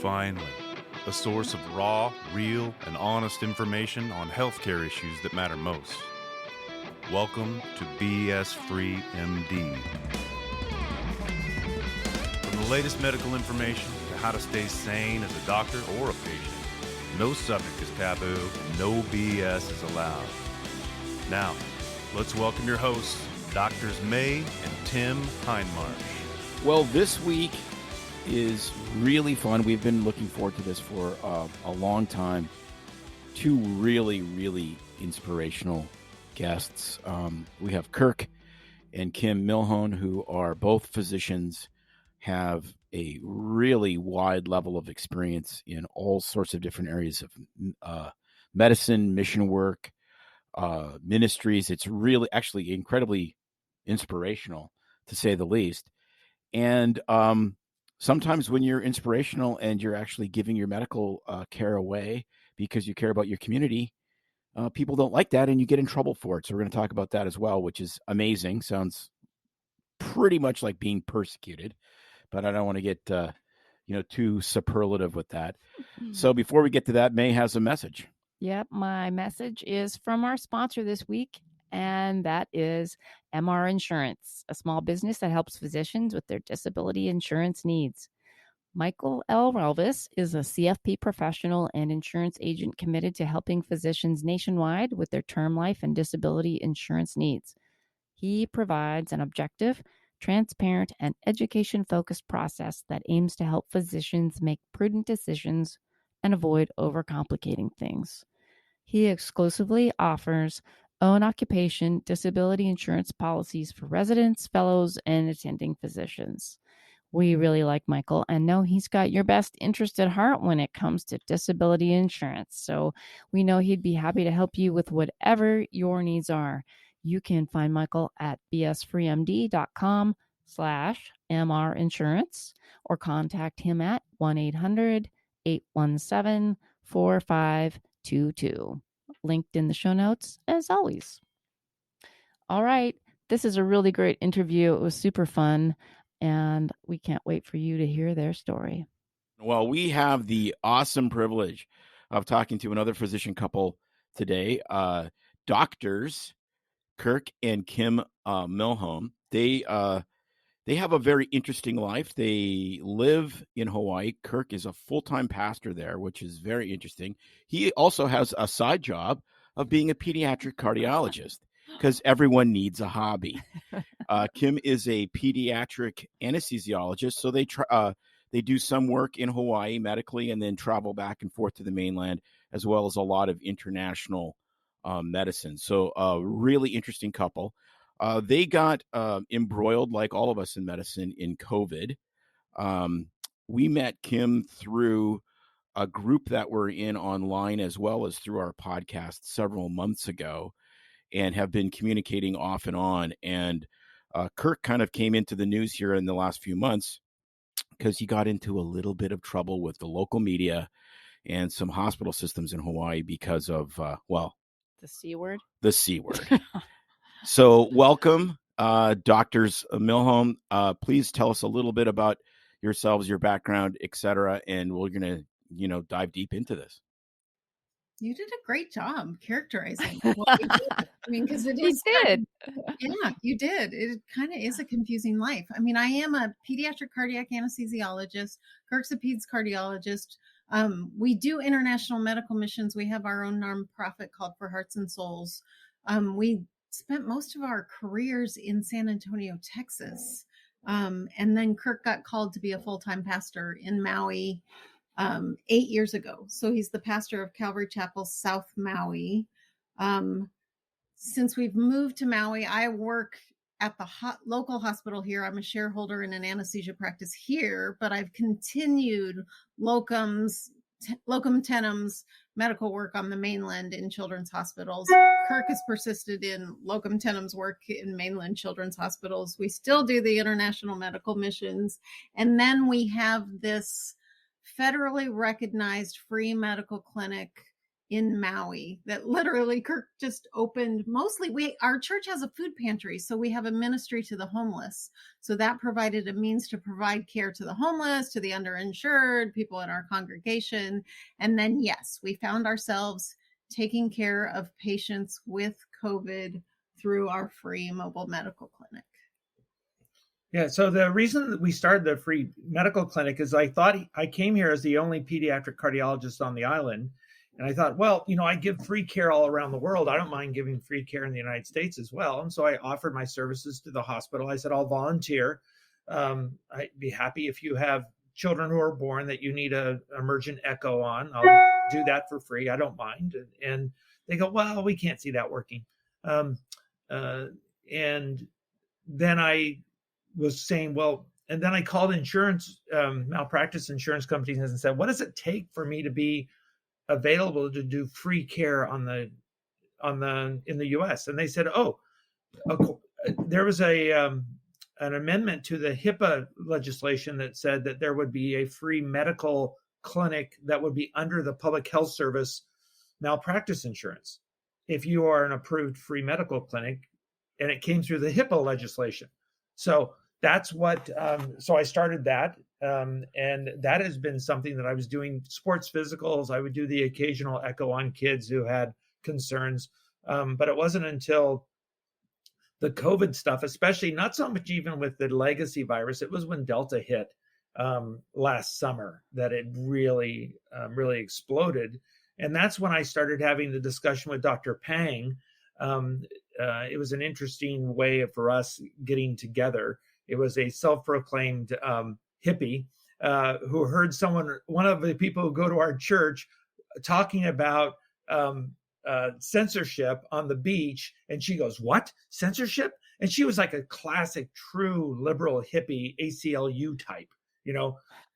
finally, a source of raw, real, and honest information on healthcare issues that matter most. Welcome to BS Free MD. From the latest medical information to how to stay sane as a doctor or a patient, no subject is taboo, no BS is allowed. Now, let's welcome your hosts, Doctors May and Tim Hindmarsh. Well, this week is really fun. We've been looking forward to this for a long time. Two really inspirational guests. We have Kirk and Kim Milhoan, who are both physicians, have a really wide level of experience in all sorts of different areas of medicine, mission work, ministries. It's really actually incredibly inspirational, to say the least. And sometimes when you're inspirational and you're actually giving your medical care away because you care about your community, people don't like that and you get in trouble for it. So we're going to talk about that as well, which is amazing. Sounds pretty much like being persecuted, but I don't want to get too superlative with that. So before we get to that, May has a message. Yep, my message is from our sponsor this week, and that is MR Insurance, a small business that helps physicians with their disability insurance needs. Michael L. Relvis is a CFP professional and insurance agent committed to helping physicians nationwide with their term life and disability insurance needs. He provides an objective, transparent, and education-focused process that aims to help physicians make prudent decisions and avoid overcomplicating things. He exclusively offers own occupation disability insurance policies for residents, fellows, and attending physicians. We really like Michael and know he's got your best interest at heart when it comes to disability insurance. So we know he'd be happy to help you with whatever your needs are. You can find Michael at bsfreemd.com/MR Insurance or contact him at 1-800-817-4522. Linked in the show notes, as always. All right. This is a really great interview. It was super fun, and we can't wait for you to hear their story. Well, we have the awesome privilege of talking to another physician couple today, doctors Kirk and Kim Milhoan. They have a very interesting life. They live in Hawaii. Kirk is a full-time pastor there, which is very interesting. He also has a side job of being a pediatric cardiologist because everyone needs a hobby. Kim is a pediatric anesthesiologist, so they do some work in Hawaii medically and then travel back and forth to the mainland, as well as a lot of international medicine. So a really interesting couple. They got embroiled, like all of us in medicine, in COVID. We met Kim through a group that we're in online, as well as through our podcast several months ago, and have been communicating off and on. And Kirk kind of came into the news here in the last few months because he got into a little bit of trouble with the local media and some hospital systems in Hawaii because of, the C word. The C word. So welcome, Doctors Milhoan. Please tell us a little bit about yourselves, your background, etc., and we're going to, dive deep into this. You did a great job characterizing what we did. I mean, because it is. You did. Yeah, you did. It kind of is a confusing life. I mean, I am a pediatric cardiac anesthesiologist. Kirk's a peds cardiologist. We do international medical missions. We have our own nonprofit called For Hearts and Souls. We spent most of our careers in San Antonio, Texas. And then Kirk got called to be a full-time pastor in Maui 8 years ago. So he's the pastor of Calvary Chapel, South Maui. Since we've moved to Maui, I work at the local hospital here. I'm a shareholder in an anesthesia practice here, but I've continued locum tenens medical work on the mainland in children's hospitals. Kirk has persisted in locum tenens work in mainland children's hospitals. We still do the international medical missions. And then we have this federally recognized free medical clinic in Maui that literally Kirk just opened. Mostly our church has a food pantry, so we have a ministry to the homeless. So that provided a means to provide care to the homeless, to the underinsured, people in our congregation. And then, yes, we found ourselves taking care of patients with COVID through our free mobile medical clinic. Yeah, so the reason that we started the free medical clinic is I thought I came here as the only pediatric cardiologist on the island. And I thought, well, I give free care all around the world. I don't mind giving free care in the United States as well. And so I offered my services to the hospital. I said, I'll volunteer. I'd be happy if you have children who are born that you need an emergent echo on. I'll do that for free. I don't mind. And they go, well, we can't see that working. And then I was saying, well, and then I called insurance, malpractice insurance companies and said, what does it take for me to be available to do free care in the US? And they said, there was an amendment to the HIPAA legislation that said that there would be a free medical clinic that would be under the Public Health Service malpractice insurance if you are an approved free medical clinic, and it came through the HIPAA legislation. So that's what, so I started that. And that has been something that I was doing sports physicals. I would do the occasional echo on kids who had concerns. But it wasn't until the COVID stuff, especially not so much even with the legacy virus, it was when Delta hit last summer that it really exploded. And that's when I started having the discussion with Dr. Pang. It was an interesting way for us getting together. It was a self-proclaimed hippie who heard one of the people who go to our church talking about censorship on the beach. And she goes, what? Censorship? And she was like a classic, true liberal hippie ACLU type,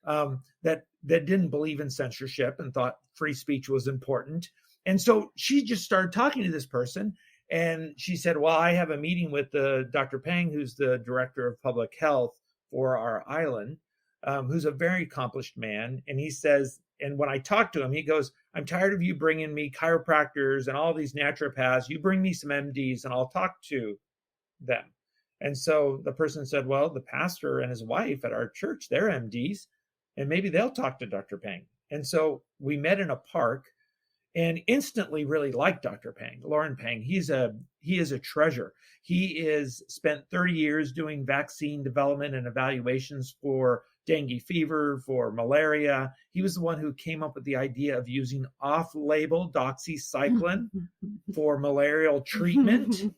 that didn't believe in censorship and thought free speech was important. And so she just started talking to this person. And she said, well, I have a meeting with Dr. Pang, who's the director of public health for our island, who's a very accomplished man. And he says, and when I talked to him, he goes, I'm tired of you bringing me chiropractors and all these naturopaths. You bring me some MDs and I'll talk to them. And so the person said, well, the pastor and his wife at our church, they're MDs, and maybe they'll talk to Dr. Pang. And so we met in a park and instantly really liked Dr. Pang, Lauren Pang. He is a treasure. He is spent 30 years doing vaccine development and evaluations for dengue fever, for malaria. He was the one who came up with the idea of using off-label doxycycline for malarial treatment.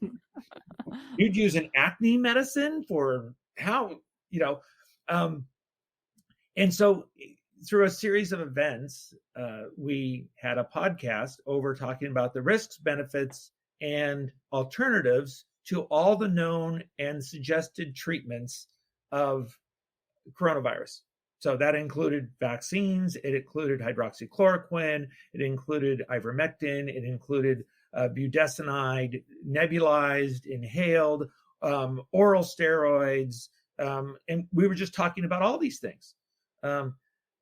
You'd use an acne medicine for how, and so through a series of events, we had a podcast over talking about the risks, benefits, and alternatives to all the known and suggested treatments of coronavirus. So that included vaccines, it included hydroxychloroquine, it included ivermectin, it included budesonide, nebulized, inhaled, oral steroids, and we were just talking about all these things.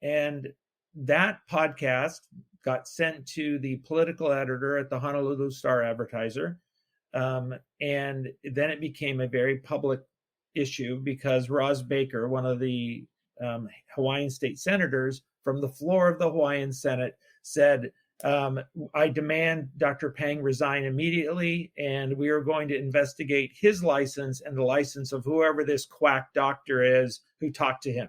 And that podcast got sent to the political editor at the Honolulu Star-Advertiser. And then it became a very public issue because Roz Baker, one of the Hawaiian state senators from the floor of the Hawaiian Senate, said, I demand Dr. Pang resign immediately, and we are going to investigate his license and the license of whoever this quack doctor is who talked to him.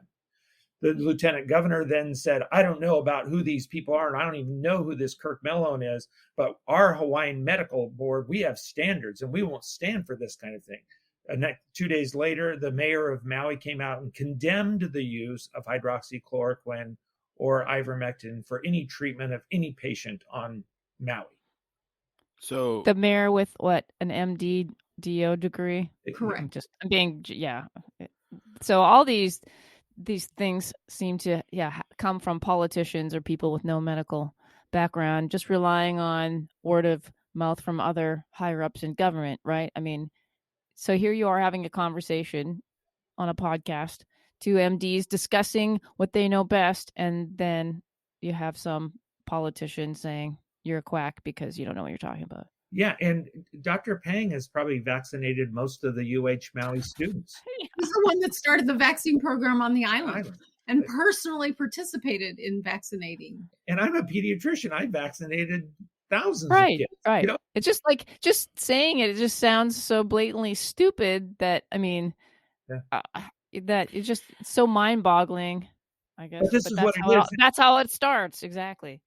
The lieutenant governor then said, I don't know about who these people are, and I don't even know who this Kirk Milhoan is, but our Hawaiian Medical Board, we have standards, and we won't stand for this kind of thing. And 2 days later, the mayor of Maui came out and condemned the use of hydroxychloroquine or ivermectin for any treatment of any patient on Maui. So the mayor with what, an MD DO degree? Correct. I'm being, yeah. So all these things seem to, come from politicians or people with no medical background, just relying on word of mouth from other higher ups in government, right? I mean, so here you are having a conversation on a podcast, two MDs discussing what they know best, and then you have some politician saying, you're a quack because you don't know what you're talking about. Yeah, and Dr. Pang has probably vaccinated most of the UH Maui students. He's the one that started the vaccine program on the island and personally participated in vaccinating. And I'm a pediatrician. I vaccinated thousands of kids. Right. You know? It's just like, just saying it just sounds so blatantly stupid that, I mean, that it's just so mind-boggling, I guess. But this is what it is. That's how it starts. Exactly.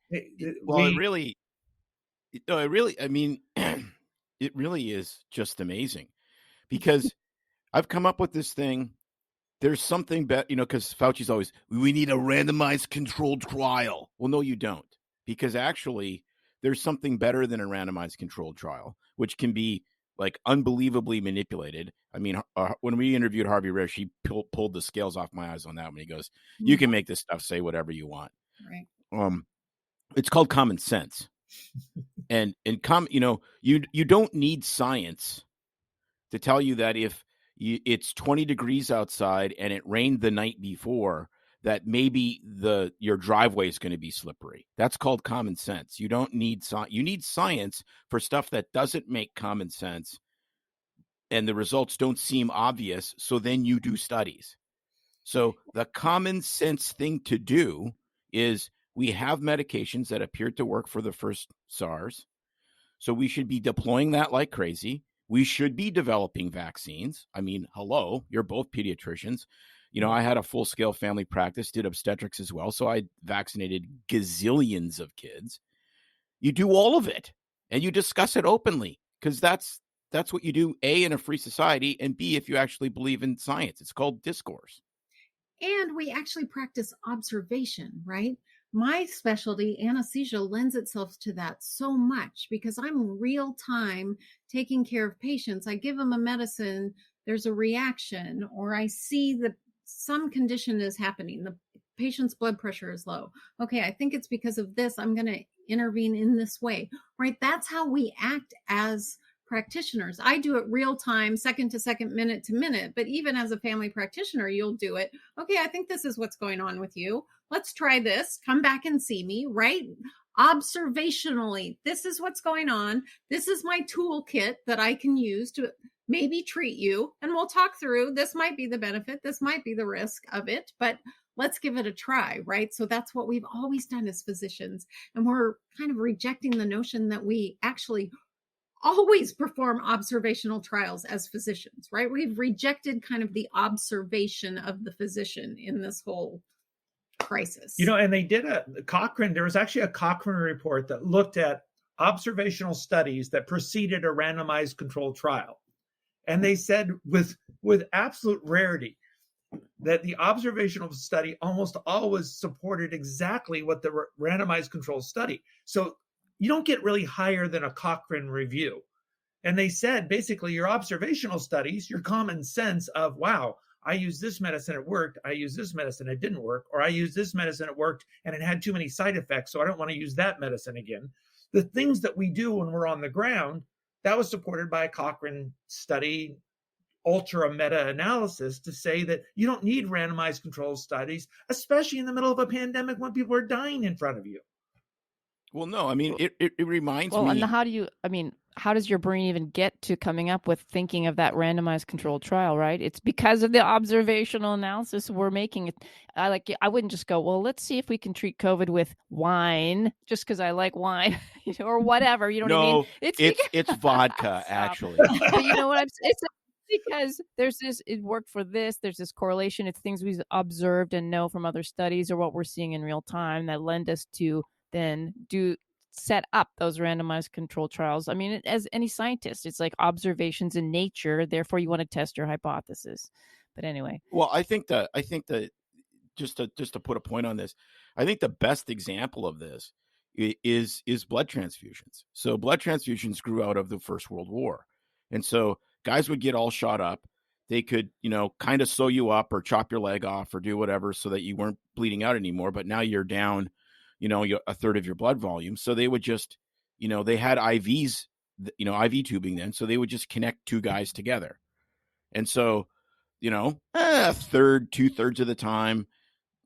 Well, it really, I mean, it really is just amazing, because I've come up with this thing. There's something better, because Fauci's always, we need a randomized controlled trial. Well, no, you don't, because actually there's something better than a randomized controlled trial, which can be like unbelievably manipulated. I mean, when we interviewed Harvey Risch, he pulled the scales off my eyes on that when he goes, you can make this stuff say whatever you want. Right. It's called common sense. And you don't need science to tell you that if it's 20 degrees outside and it rained the night before, that maybe your driveway is going to be slippery. That's called common sense. You don't need you need science for stuff that doesn't make common sense and the results don't seem obvious. So then you do studies. So the common sense thing to do is, we have medications that appeared to work for the first SARS. So we should be deploying that like crazy. We should be developing vaccines. I mean, hello, you're both pediatricians. I had a full-scale family practice, did obstetrics as well. So I vaccinated gazillions of kids. You do all of it and you discuss it openly, because that's what you do, A, in a free society, and B, if you actually believe in science. It's called discourse. And we actually practice observation, right? My specialty, anesthesia, lends itself to that so much, because I'm real time taking care of patients. I give them a medicine, there's a reaction, or I see that some condition is happening. The patient's blood pressure is low. Okay, I think it's because of this. I'm going to intervene in this way, right? That's how we act as practitioners. I do it real time, second to second, minute to minute. But even as a family practitioner, you'll do it. Okay, I think this is what's going on with you. Let's try this. Come back and see me, right? Observationally, this is what's going on. This is my toolkit that I can use to maybe treat you. And we'll talk through, this might be the benefit, this might be the risk of it, but let's give it a try, right? So that's what we've always done as physicians. And we're kind of rejecting the notion that we actually always perform observational trials as physicians, right? We've rejected kind of the observation of the physician in this whole crisis. And they did there was actually a Cochrane report that looked at observational studies that preceded a randomized controlled trial. And they said with absolute rarity that the observational study almost always supported exactly what the randomized controlled study. So you don't get really higher than a Cochrane review. And they said, basically, your observational studies, your common sense of, wow, I used this medicine, it worked. I used this medicine, it didn't work. Or I used this medicine, it worked, and it had too many side effects, so I don't want to use that medicine again. The things that we do when we're on the ground, that was supported by a Cochrane study, ultra meta-analysis, to say that you don't need randomized controlled studies, especially in the middle of a pandemic when people are dying in front of you. Well, no, I mean, it reminds me. Well, and how does your brain even get to coming up with thinking of that randomized controlled trial, right? It's because of the observational analysis we're making. I wouldn't just go, well, let's see if we can treat COVID with wine just because I like wine, or whatever. You know what I mean? It's vodka, actually. But you know what I'm saying? Because there's this, it worked for this, there's this correlation. It's things we've observed and know from other studies or what we're seeing in real time that lend us to then set up those randomized controlled trials. I mean, as any scientist, it's like observations in nature. Therefore, you want to test your hypothesis. But anyway. Well, I think that just to put a point on this, I think the best example of this is blood transfusions. So blood transfusions grew out of the First World War. And so guys would get all shot up. They could, kind of sew you up or chop your leg off or do whatever so that you weren't bleeding out anymore. But now you're down, a third of your blood volume. So they would just, they had IVs, IV tubing then. So they would just connect two guys together. And so, a third, 2/3 of the time,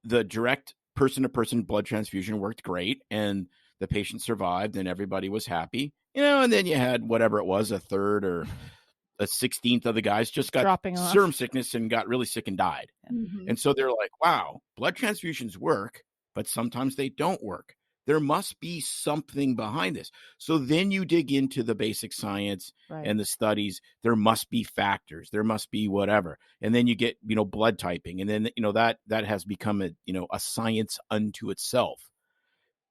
the direct person-to-person blood transfusion worked great. And the patient survived and everybody was happy, and then you had whatever it was, a third or a 16th of the guys just got Dropping off. serum sickness and got really sick and died. Mhm. And so they're like, wow, blood transfusions work, but sometimes they don't work. There must be something behind this. So then you dig into the basic science and the studies. There must be factors. There must be whatever. And then you get, blood typing. And then, that has become a science unto itself,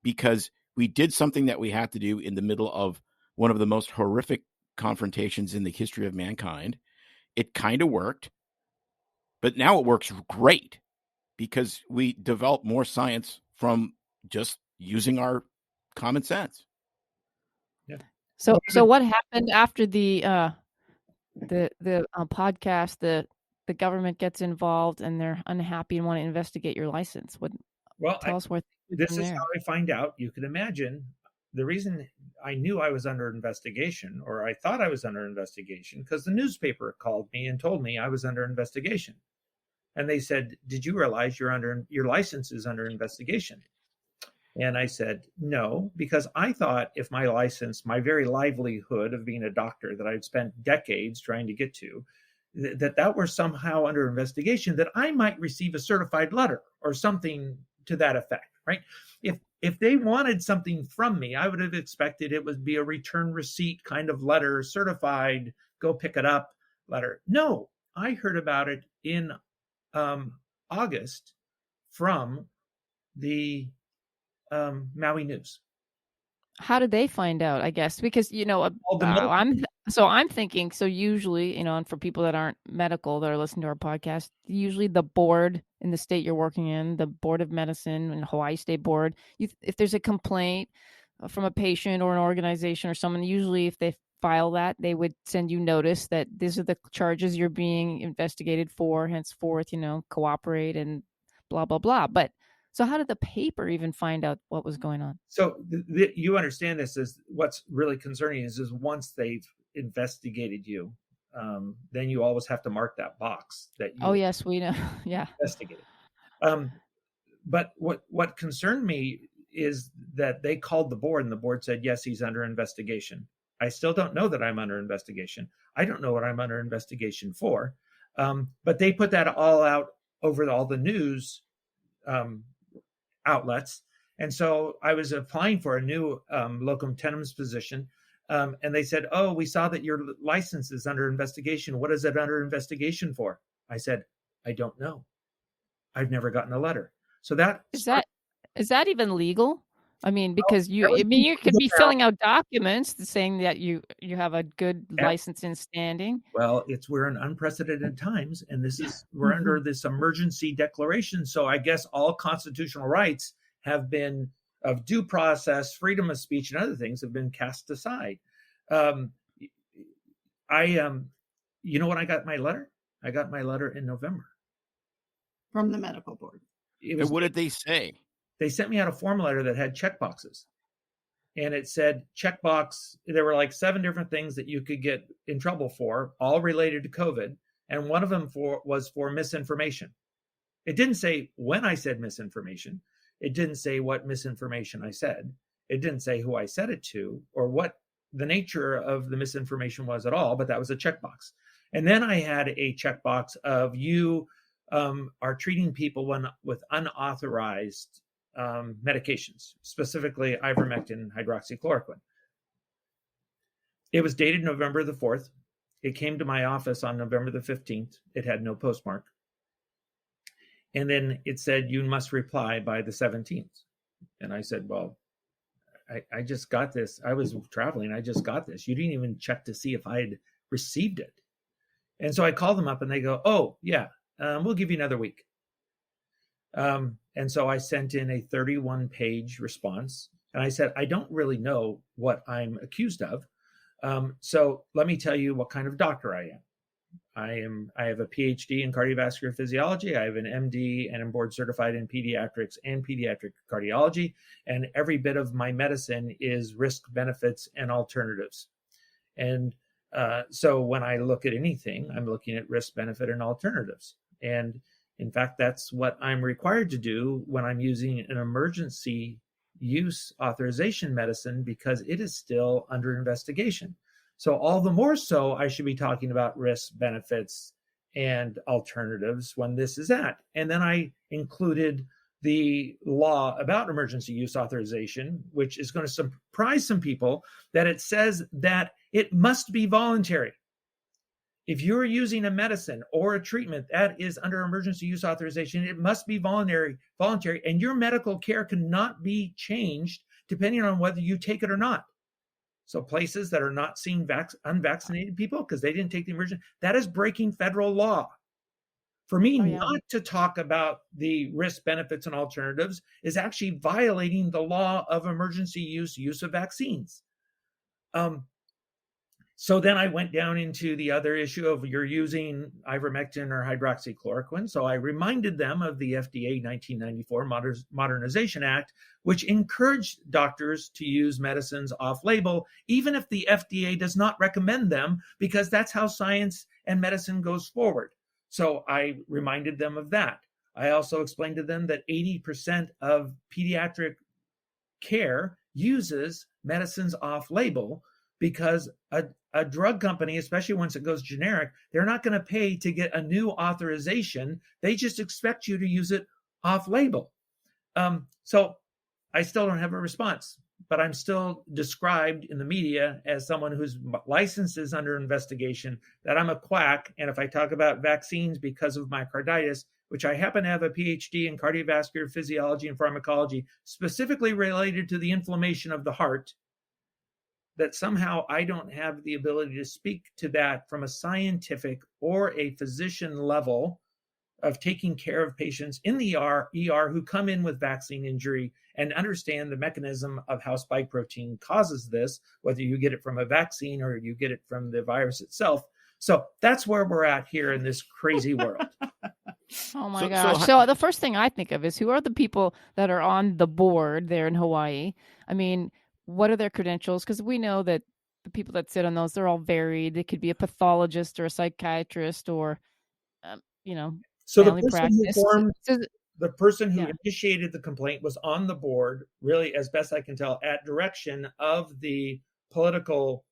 because we did something that we had to do in the middle of one of the most horrific confrontations in the history of mankind. It kind of worked, but now it works great because we developed more science from just using our common sense. Yeah. So what happened after the podcast? The government gets involved and they're unhappy and want to investigate your license. Tell us what. This is how I find out. You can imagine the reason I knew I was under investigation, or I thought I was under investigation, because the newspaper called me and told me I was under investigation. And they said, "Did you realize your license is under investigation?" And I said, "No," because I thought if my license, my very livelihood of being a doctor that I'd spent decades trying to get to, that were somehow under investigation, that I might receive a certified letter or something to that effect, right? If they wanted something from me, I would have expected it would be a return receipt kind of letter, certified, go pick it up letter. No, I heard about it in August from the Maui News. How did they find out? I guess because I'm thinking, so usually, and for people that aren't medical that are listening to our podcast, usually the board in the state you're working in, the Board of Medicine and Hawaii State Board, if there's a complaint from a patient or an organization or someone, usually if they file that, they would send you notice that these are the charges you're being investigated for, henceforth, cooperate and blah, blah, blah. But so how did the paper even find out what was going on? So you understand this is what's really concerning is once they've investigated you, then you always have to mark that box that you. Oh, yes, we know. Yeah. Investigated. But what concerned me is that they called the board and the board said, yes, he's under investigation. I still don't know that I'm under investigation. I don't know what I'm under investigation for. But they put that all out over all the news outlets. And so I was applying for a new locum tenens position. And they said, oh, we saw that your license is under investigation. What is it under investigation for? I said, I don't know. I've never gotten a letter. So is that even legal? I mean, because you could be filling out documents saying that you have a good license in standing. Well, we're in unprecedented times, and we're under this emergency declaration. So I guess all constitutional rights have been of due process, freedom of speech, and other things have been cast aside. When I got my letter? I got my letter in November from the medical board. And what did they say? They sent me out a form letter that had check boxes, and it said checkbox. There were like 7 different things that you could get in trouble for, all related to COVID. And one of them was for misinformation. It didn't say when I said misinformation. It didn't say what misinformation I said. It didn't say who I said it to or what the nature of the misinformation was at all, but that was a checkbox. And then I had a checkbox of you are treating people with unauthorized medications, specifically ivermectin, hydroxychloroquine. It was dated November the 4th. It came to my office on November the 15th. It had no postmark. And then it said, you must reply by the 17th. And I said, well, I just got this. I was traveling. I just got this. You didn't even check to see if I had received it. And so I called them up and they go, oh, yeah, we'll give you another week. And so I sent in a 31-page response. And I said, I don't really know what I'm accused of. So let me tell you what kind of doctor I am. I have a PhD in cardiovascular physiology. I have an MD and I'm board certified in pediatrics and pediatric cardiology. And every bit of my medicine is risk, benefits, and alternatives. And so when I look at anything, I'm looking at risk, benefit, and alternatives. And in fact, that's what I'm required to do when I'm using an emergency use authorization medicine because it is still under investigation. So all the more so, I should be talking about risks, benefits, and alternatives when this is at. And then I included the law about emergency use authorization, which is going to surprise some people, that it says that it must be voluntary. If you're using a medicine or a treatment that is under emergency use authorization, it must be voluntary, and your medical care cannot be changed depending on whether you take it or not. So places that are not seeing unvaccinated people because they didn't take the emergency, that is breaking federal law. For me, not to talk about the risk, benefits, and alternatives is actually violating the law of emergency use of vaccines. So then I went down into the other issue of you're using ivermectin or hydroxychloroquine. So I reminded them of the FDA 1994 Modernization Act, which encouraged doctors to use medicines off-label, even if the FDA does not recommend them, because that's how science and medicine goes forward. So I reminded them of that. I also explained to them that 80% of pediatric care uses medicines off-label because a drug company, especially once it goes generic, they're not going to pay to get a new authorization. They just expect you to use it off-label. So I still don't have a response, but I'm still described in the media as someone whose license is under investigation, that I'm a quack. And if I talk about vaccines because of myocarditis, which I happen to have a PhD in cardiovascular physiology and pharmacology, specifically related to the inflammation of the heart, that somehow I don't have the ability to speak to that from a scientific or a physician level of taking care of patients in the ER who come in with vaccine injury and understand the mechanism of how spike protein causes this, whether you get it from a vaccine or you get it from the virus itself. So that's where we're at here in this crazy world. Oh my gosh. So the first thing I think of is, who are the people that are on the board there in Hawaii? I mean, what are their credentials? Because we know that the people that sit on those, they're all varied. They could be a pathologist or a psychiatrist or, so family the person practice. the person who initiated the complaint was on the board, really, as best I can tell, at direction of the political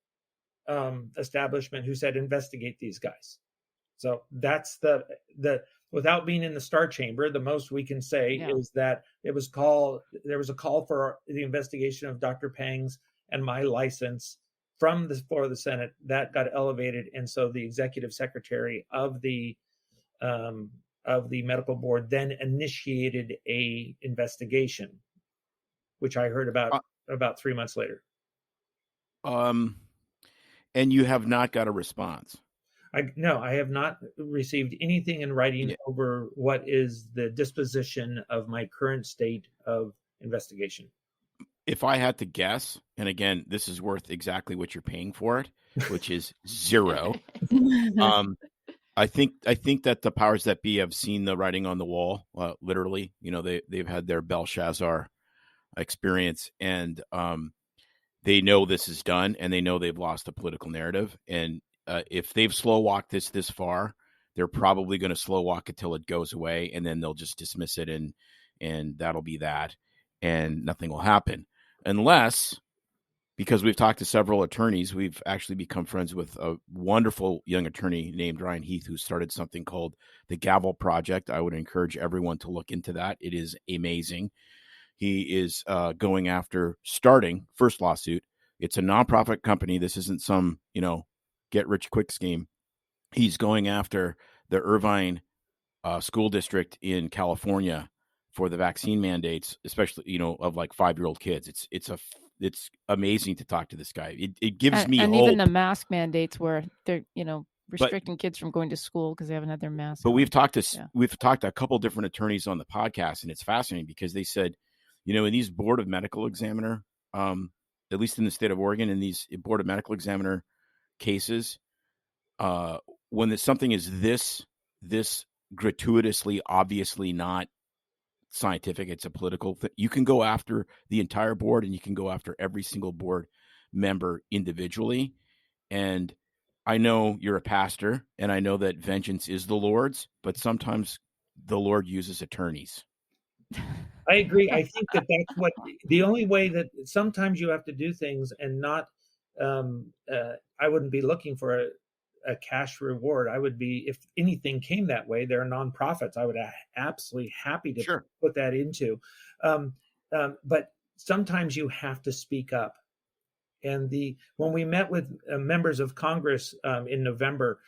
establishment who said, investigate these guys. So that's the without being in the Star Chamber, the most we can say is that there was a call for the investigation of Dr. Pang's and my license from the floor of the Senate. That got elevated, and so the executive secretary of the medical board then initiated a investigation, which I heard about 3 months later. And you have not got a response. No, I have not received anything in writing over what is the disposition of my current state of investigation. If I had to guess, and again, this is worth exactly what you're paying for it, which is zero. I think that the powers that be have seen the writing on the wall, literally. They've had their Belshazzar experience, and they know this is done, and they know they've lost the political narrative. And if they've slow walked this far, they're probably going to slow walk it till it goes away, and then they'll just dismiss it, and that'll be that, and nothing will happen. Unless, because we've talked to several attorneys, we've actually become friends with a wonderful young attorney named Ryan Heath, who started something called the Gavel Project. I would encourage everyone to look into that. It is amazing. He is going after starting first lawsuit. It's a nonprofit company. This isn't some, get rich quick scheme. He's going after the Irvine school district in California for the vaccine mandates, especially, of like 5-year-old kids. It's amazing to talk to this guy. It gives me hope. And even the mask mandates where they're, restricting kids from going to school because they haven't had their mask. But we've talked to a couple different attorneys on the podcast, and it's fascinating because they said, in these board of medical examiner, at least in the state of Oregon, in these board of medical examiner cases, when something is this gratuitously, obviously not scientific, it's a political thing, you can go after the entire board, and you can go after every single board member individually. And I know you're a pastor, and I know that vengeance is the Lord's, but sometimes the Lord uses attorneys. I agree. I think that that's what the only way that sometimes you have to do things and not. I wouldn't be looking for a cash reward. I would be, if anything came that way, they're nonprofits. I would absolutely happy to put that into. But sometimes you have to speak up. And when we met with members of Congress in November,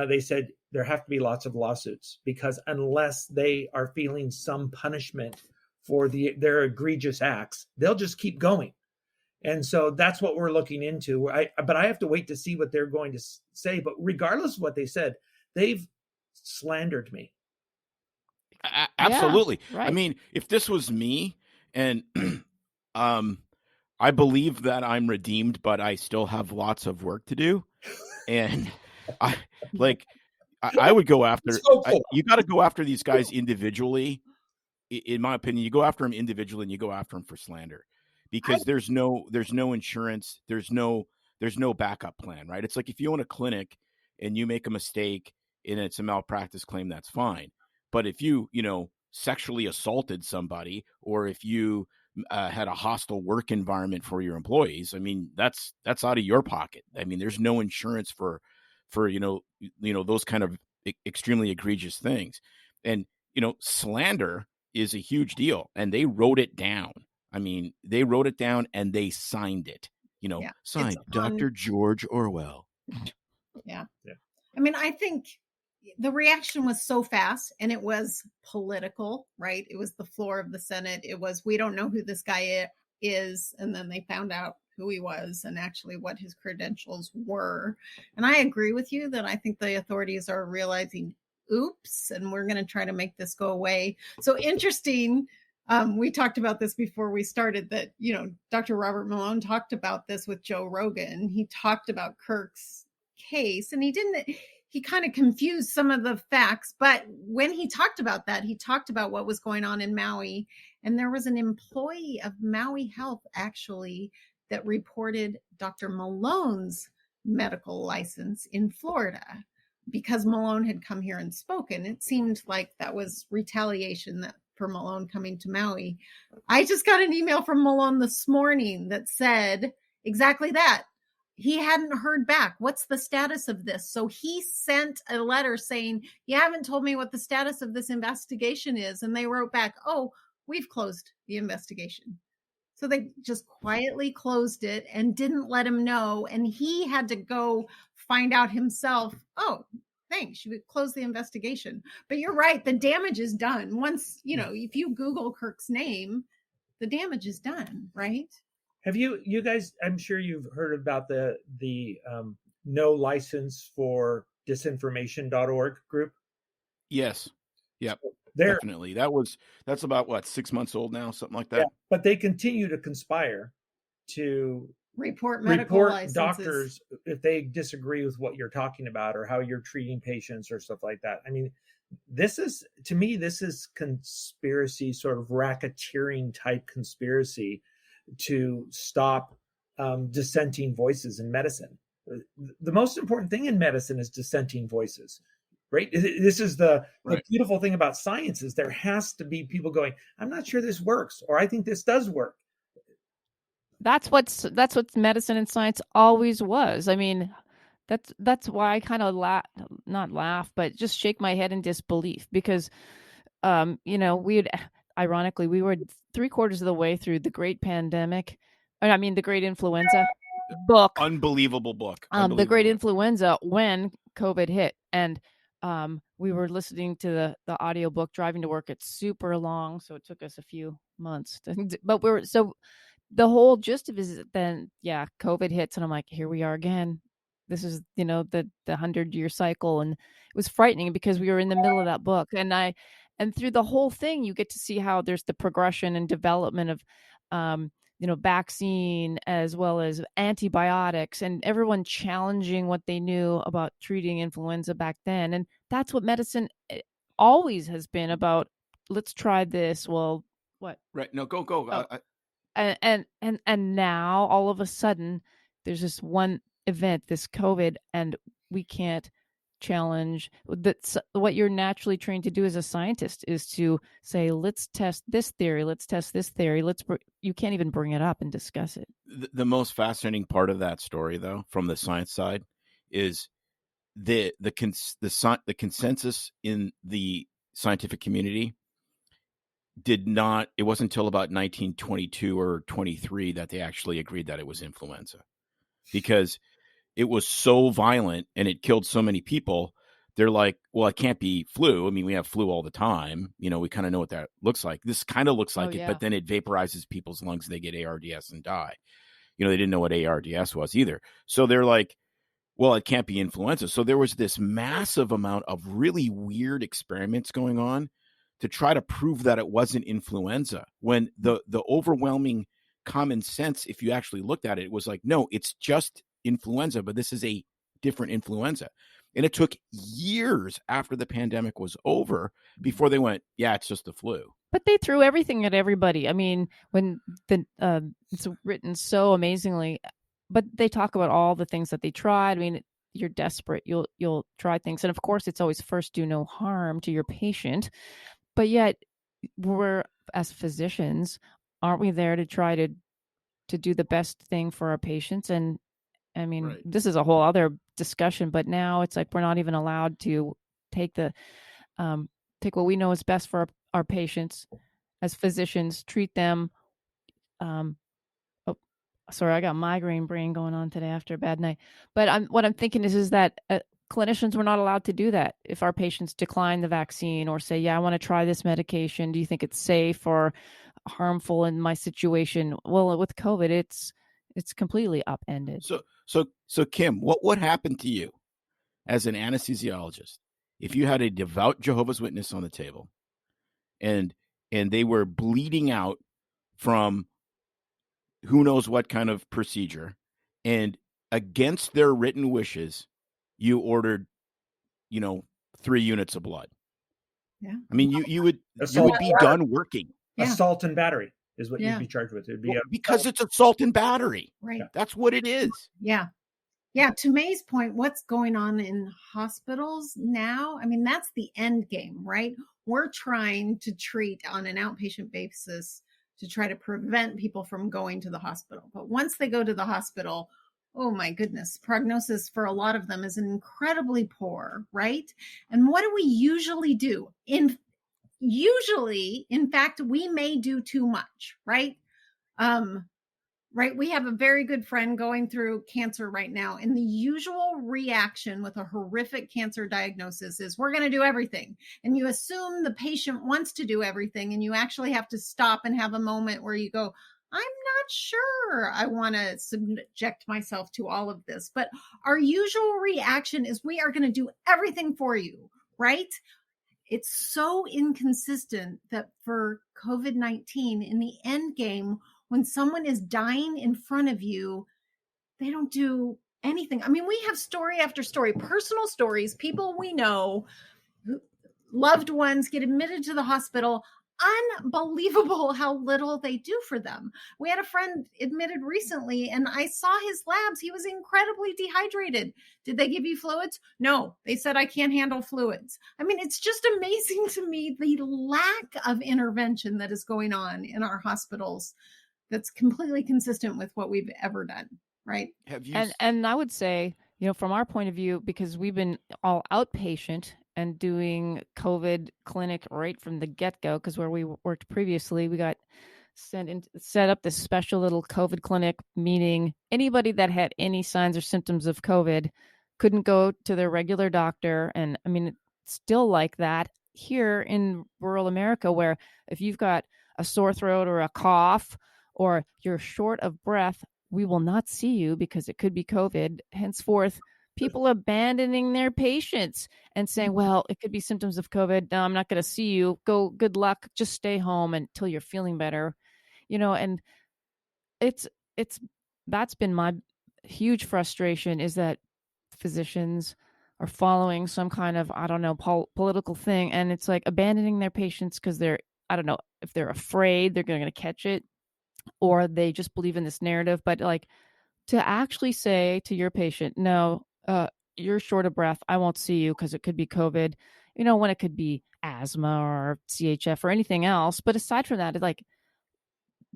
they said there have to be lots of lawsuits, because unless they are feeling some punishment for their egregious acts, they'll just keep going. And so that's what we're looking into. But I have to wait to see what they're going to say. But regardless of what they said, they've slandered me. Absolutely. Yeah, right. I mean, if this was me, and I believe that I'm redeemed, but I still have lots of work to do. And I would go after, you got to go after these guys individually. In my opinion, you go after them individually, and you go after them for slander, because there's no insurance. There's no backup plan, right? It's like if you own a clinic and you make a mistake and it's a malpractice claim, that's fine. But if you sexually assaulted somebody, or if you had a hostile work environment for your employees, I mean, that's out of your pocket. I mean, there's no insurance for those kind of extremely egregious things. And slander is a huge deal, and they wrote it down. I mean, they wrote it down and they signed it. Signed Dr. George Orwell. Yeah. I mean, I think the reaction was so fast, and it was political, right? It was the floor of the Senate. It was, we don't know who this guy is. And then they found out who he was and actually what his credentials were. And I agree with you that I think the authorities are realizing, oops, and we're going to try to make this go away. So interesting. We talked about this before we started, that, Dr. Robert Malone talked about this with Joe Rogan. He talked about Kirk's case, and he kind of confused some of the facts. But when he talked about that, he talked about what was going on in Maui. And there was an employee of Maui Health, actually, that reported Dr. Malone's medical license in Florida because Malone had come here and spoken. It seemed like that was retaliation for Malone coming to Maui. I just got an email from Malone this morning that said exactly that. He hadn't heard back. What's the status of this? So he sent a letter saying, you haven't told me what the status of this investigation is. And they wrote back, oh, we've closed the investigation. So they just quietly closed it and didn't let him know. And he had to go find out himself, oh, thanks, you closed the investigation. But you're right, the damage is done. Once, if you Google Kirk's name, the damage is done, right? Have you guys, I'm sure you've heard about the no license for disinformation.org group? Yes. Yep. They're, definitely. That's about 6 months old now, something like that. Yeah, but they continue to conspire to report medical licenses. Doctors if they disagree with what you're talking about or how you're treating patients or stuff like that. I mean, this is conspiracy, sort of racketeering type conspiracy to stop dissenting voices in medicine. The most important thing in medicine is dissenting voices, right? This is the beautiful thing about science, is there has to be people going, I'm not sure this works, or I think this does work. That's what medicine and science always was. I mean, that's why I kind of not laugh, but just shake my head in disbelief, because ironically, we were 3/4 of the way through the great pandemic. The great influenza book. Unbelievable book. The great influenza when COVID hit. And we were listening to the audiobook driving to work. It's super long, so it took us a few months. But the whole gist of it is then, COVID hits, and I'm like, here we are again. This is, the 100-year cycle. And it was frightening because we were in the middle of that book. And through the whole thing, you get to see how there's the progression and development of, vaccine as well as antibiotics, and everyone challenging what they knew about treating influenza back then. And that's what medicine always has been about. Let's try this. Well, what? Right. No, go. Oh. And now all of a sudden there's this one event, this COVID, and we can't challenge. That's what you're naturally trained to do as a scientist, is to say, let's test this theory, let's test this theory. You can't even bring it up and discuss it. The most fascinating part of that story, though, from the science side, is the consensus in the scientific community it wasn't until about 1922 or 23 that they actually agreed that it was influenza, because it was so violent and it killed so many people. They're like, well, it can't be flu. I mean, we have flu all the time. We kind of know what that looks like. This kind of looks like it, but then it vaporizes people's lungs. They get ARDS and die. They didn't know what ARDS was either. So they're like, well, it can't be influenza. So there was this massive amount of really weird experiments going on to try to prove that it wasn't influenza, when the overwhelming common sense, if you actually looked at it, was like, no, it's just influenza, but this is a different influenza. And it took years after the pandemic was over before they went, yeah, it's just the flu. But they threw everything at everybody. I mean, when it's written so amazingly, but they talk about all the things that they tried. I mean, you're desperate. You'll try things. And of course, it's always first do no harm to your patient. But yet, we're, as physicians, aren't we there to try to do the best thing for our patients? And I mean, Right. This is a whole other discussion, but now it's like we're not even allowed to take what we know is best for our patients as physicians, treat them. Sorry, I got migraine brain going on today after a bad night. But what I'm thinking is that clinicians were not allowed to do that. If our patients decline the vaccine or say, yeah, I want to try this medication, do you think it's safe or harmful in my situation? Well, with COVID, it's completely upended. So Kim, what happened to you as an anesthesiologist if you had a devout Jehovah's Witness on the table and they were bleeding out from who knows what kind of procedure, and against their written wishes, you ordered, 3 units of blood? Yeah. I mean, you would be done working. Assault and battery is what you'd be charged with. It'd be because it's assault and battery. Right. That's what it is. Yeah. Yeah. To May's point, what's going on in hospitals now? I mean, that's the end game, right? We're trying to treat on an outpatient basis to try to prevent people from going to the hospital. But once they go to the hospital, oh my goodness, prognosis for a lot of them is incredibly poor, right? And what do we usually do? Usually, in fact, we may do too much, right? Right. We have a very good friend going through cancer right now. And the usual reaction with a horrific cancer diagnosis is we're going to do everything. And you assume the patient wants to do everything. And you actually have to stop and have a moment where you go, I'm not sure I want to subject myself to all of this. But our usual reaction is we are going to do everything for you, right? It's so inconsistent that for COVID-19, in the end game, when someone is dying in front of you, they don't do anything. I mean, we have story after story, personal stories, people we know, loved ones get admitted to the hospital. Unbelievable how little they do for them. We had a friend admitted recently and I saw his labs. He was incredibly dehydrated. Did they give you fluids? No, they said, I can't handle fluids. I mean, it's just amazing to me, the lack of intervention that is going on in our hospitals that's completely consistent with what we've ever done. Right. And I would say, from our point of view, because we've been all outpatient and doing COVID clinic right from the get-go, because where we worked previously, we got set up this special little COVID clinic, meaning anybody that had any signs or symptoms of COVID couldn't go to their regular doctor. And I mean, it's still like that here in rural America, where if you've got a sore throat or a cough or you're short of breath, we will not see you because it could be COVID. Henceforth, people abandoning their patients and saying, well, it could be symptoms of COVID. No, I'm not going to see you. Good luck. Just stay home until you're feeling better. And that's been my huge frustration, is that physicians are following some kind of, political thing. And it's like abandoning their patients because if they're afraid they're going to catch it, or they just believe in this narrative. But like, to actually say to your patient, no, you're short of breath. I won't see you because it could be COVID, you know, when it could be asthma or CHF or anything else. But aside from that, it's like,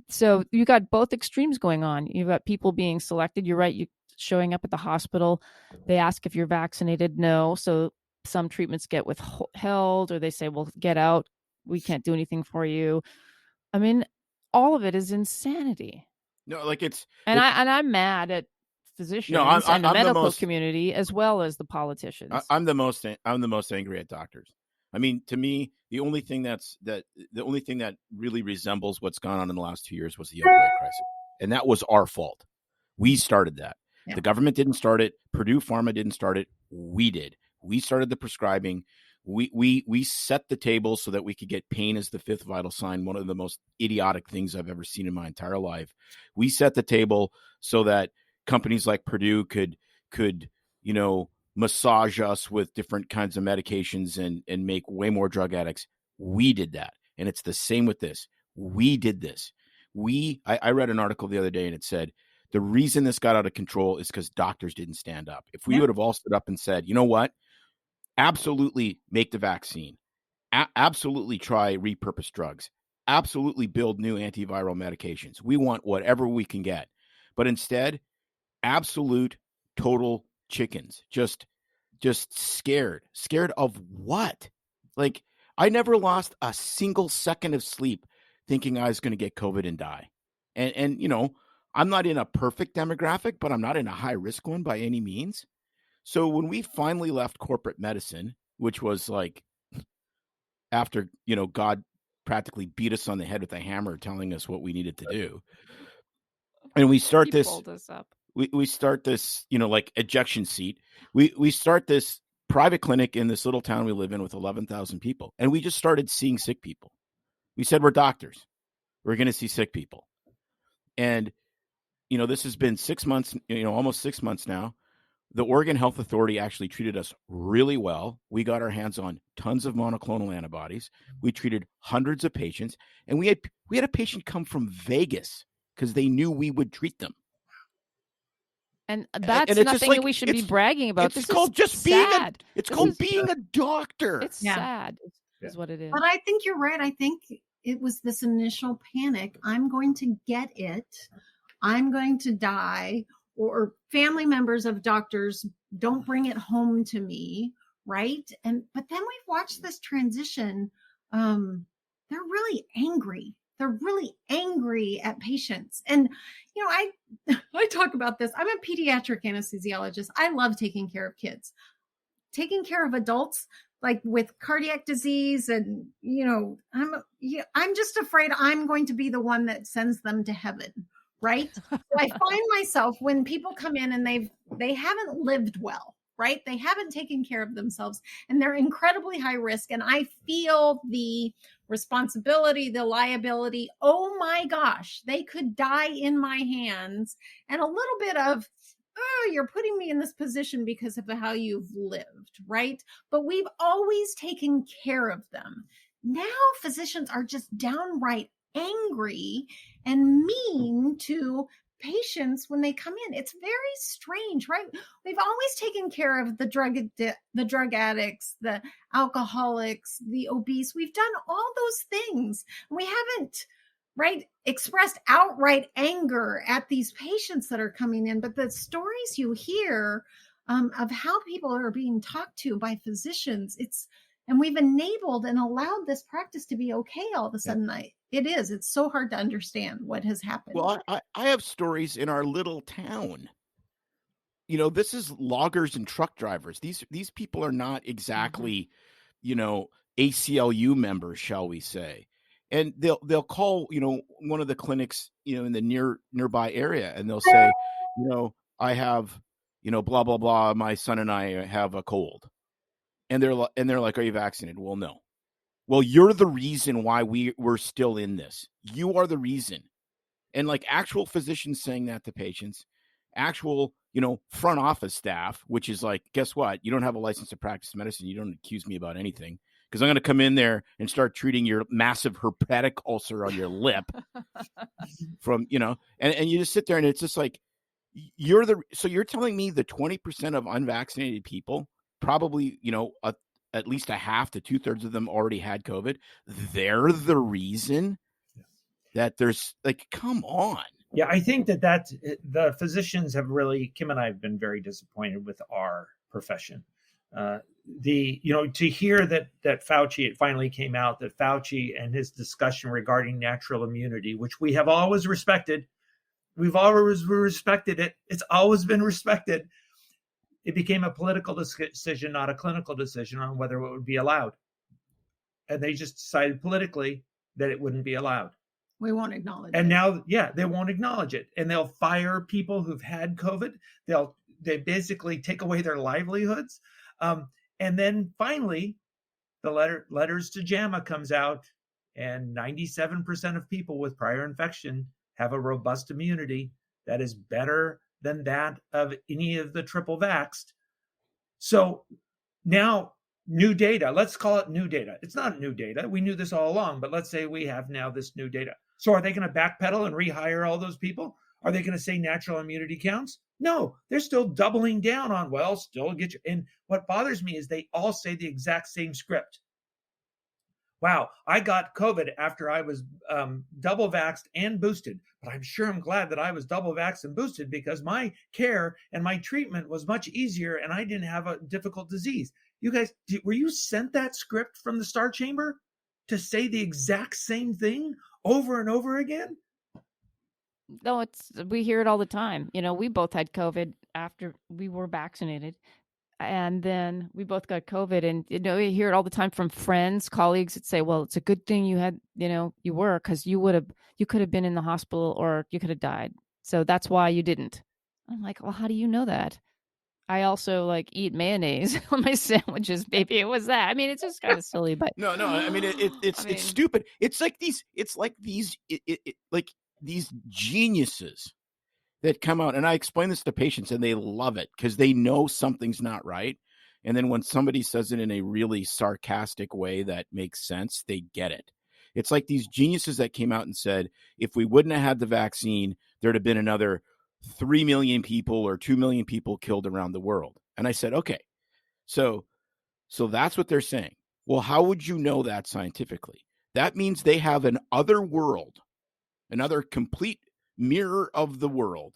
so you got both extremes going on. You've got people being selected. You're right. You showing up at the hospital. They ask if you're vaccinated. No. So some treatments get withheld, or they say, well, get out. We can't do anything for you. I mean, all of it is insanity. No, like I'm mad at physicians and the medical community as well as the politicians. I'm the most angry at doctors. I mean, to me, the only thing that really resembles what's gone on in the last 2 years was the opioid crisis, and that was our fault. We started that. Yeah. The government didn't start it. Purdue Pharma didn't start it. We did. We started the prescribing. We set the table so that we could get pain as the fifth vital sign, one of the most idiotic things I've ever seen in my entire life. We set the table so that companies like Purdue could massage us with different kinds of medications and make way more drug addicts. We did that. And it's the same with this. We did this. I read an article the other day, and it said, the reason this got out of control is because doctors didn't stand up. If we would have all stood up and said, you know what? Absolutely make the vaccine. Absolutely try repurposed drugs. Absolutely build new antiviral medications. We want whatever we can get. But instead, absolute total chickens. Just scared. Scared of what? Like, I never lost a single second of sleep thinking I was going to get COVID and die. And I'm not in a perfect demographic, but I'm not in a high risk one by any means. So when we finally left corporate medicine, which was like after, God practically beat us on the head with a hammer telling us what we needed to do. And we start we start this, like ejection seat. We start this private clinic in this little town we live in with 11,000 people. And we just started seeing sick people. We said, we're doctors. We're going to see sick people. And, this has been 6 months, almost 6 months now. The Oregon Health Authority actually treated us really well. We got our hands on tons of monoclonal antibodies. We treated hundreds of patients, and we had a patient come from Vegas because they knew we would treat them. And that's nothing we should be bragging about. It's called being a doctor. It's sad, is what it is. But I think you're right. I think it was this initial panic. I'm going to get it. I'm going to die. Or family members of doctors don't bring it home to me, right? But then we've watched this transition. They're really angry. They're really angry at patients. And, I talk about this. I'm a pediatric anesthesiologist. I love taking care of kids. Taking care of adults, like with cardiac disease, and, I'm just afraid I'm going to be the one that sends them to heaven. Right. So I find myself when people come in and they haven't lived well, right? They haven't taken care of themselves and they're incredibly high risk. And I feel the responsibility, the liability. Oh my gosh, they could die in my hands. And a little bit of, oh, you're putting me in this position because of how you've lived, right? But we've always taken care of them. Now physicians are just downright angry and mean to patients when they come in. It's very strange, right? We've always taken care of the drug addicts, the alcoholics, the obese. We've done all those things. We haven't, right, expressed outright anger at these patients that are coming in. But the stories you hear of how people are being talked to by physicians, and we've enabled and allowed this practice to be okay all of a sudden. It's so hard to understand what has happened. Well, I have stories in our little town. This is loggers and truck drivers. These people are not exactly, ACLU members, shall we say. And they'll call, one of the clinics, in the nearby area, and they'll say, I have, blah, blah, blah, my son and I have a cold. And they're like, are you vaccinated? Well, no. Well, you're the reason why we're still in this. You are the reason. And like actual physicians saying that to patients, actual, front office staff, which is like, guess what? You don't have a license to practice medicine. You don't accuse me about anything because I'm going to come in there and start treating your massive herpetic ulcer on your lip from, and you just sit there and it's just like, So you're telling me the 20% of unvaccinated people, probably, at least a half to 2/3 of them already had COVID. They're the reason that there's come on. Yeah, I think that the physicians have really, Kim and I have been very disappointed with our profession. To hear that Fauci, it finally came out that Fauci and his discussion regarding natural immunity, which we have always respected, we've always respected it. It's always been respected. It became a political decision, not a clinical decision on whether it would be allowed. And they just decided politically that it wouldn't be allowed. We won't acknowledge it. And now, they won't acknowledge it. And they'll fire people who've had COVID. They basically take away their livelihoods. And then finally, the letters to JAMA comes out, and 97% of people with prior infection have a robust immunity that is better than that of any of the triple vaxxed. So now, new data, let's call it new data. It's not new data. We knew this all along, but let's say we have now this new data. So are they going to backpedal and rehire all those people? Are they going to say natural immunity counts? No, they're still doubling down on, still get you. And what bothers me is they all say the exact same script. Wow, I got COVID after I was double vaxxed and boosted, but I'm glad that I was double vaxxed and boosted because my care and my treatment was much easier and I didn't have a difficult disease. You guys, were you sent that script from the Star Chamber to say the exact same thing over and over again? No, we hear it all the time. We both had COVID after we were vaccinated. And then we both got COVID, and you hear it all the time from friends, colleagues that say, well, it's a good thing you had, you were, because you could have been in the hospital or you could have died. So that's why you didn't. I'm like, well, how do you know that? I also eat mayonnaise on my sandwiches. Maybe it was that. I mean, it's just kind of silly, but no. I mean, it's stupid. It's like these geniuses that come out, and I explain this to patients and they love it because they know something's not right. And then when somebody says it in a really sarcastic way that makes sense, they get it. It's like these geniuses that came out and said, if we wouldn't have had the vaccine, there'd have been another 3 million people or 2 million people killed around the world. And I said, okay, so that's what they're saying. Well, how would you know that scientifically? That means they have an other world, another complete mirror of the world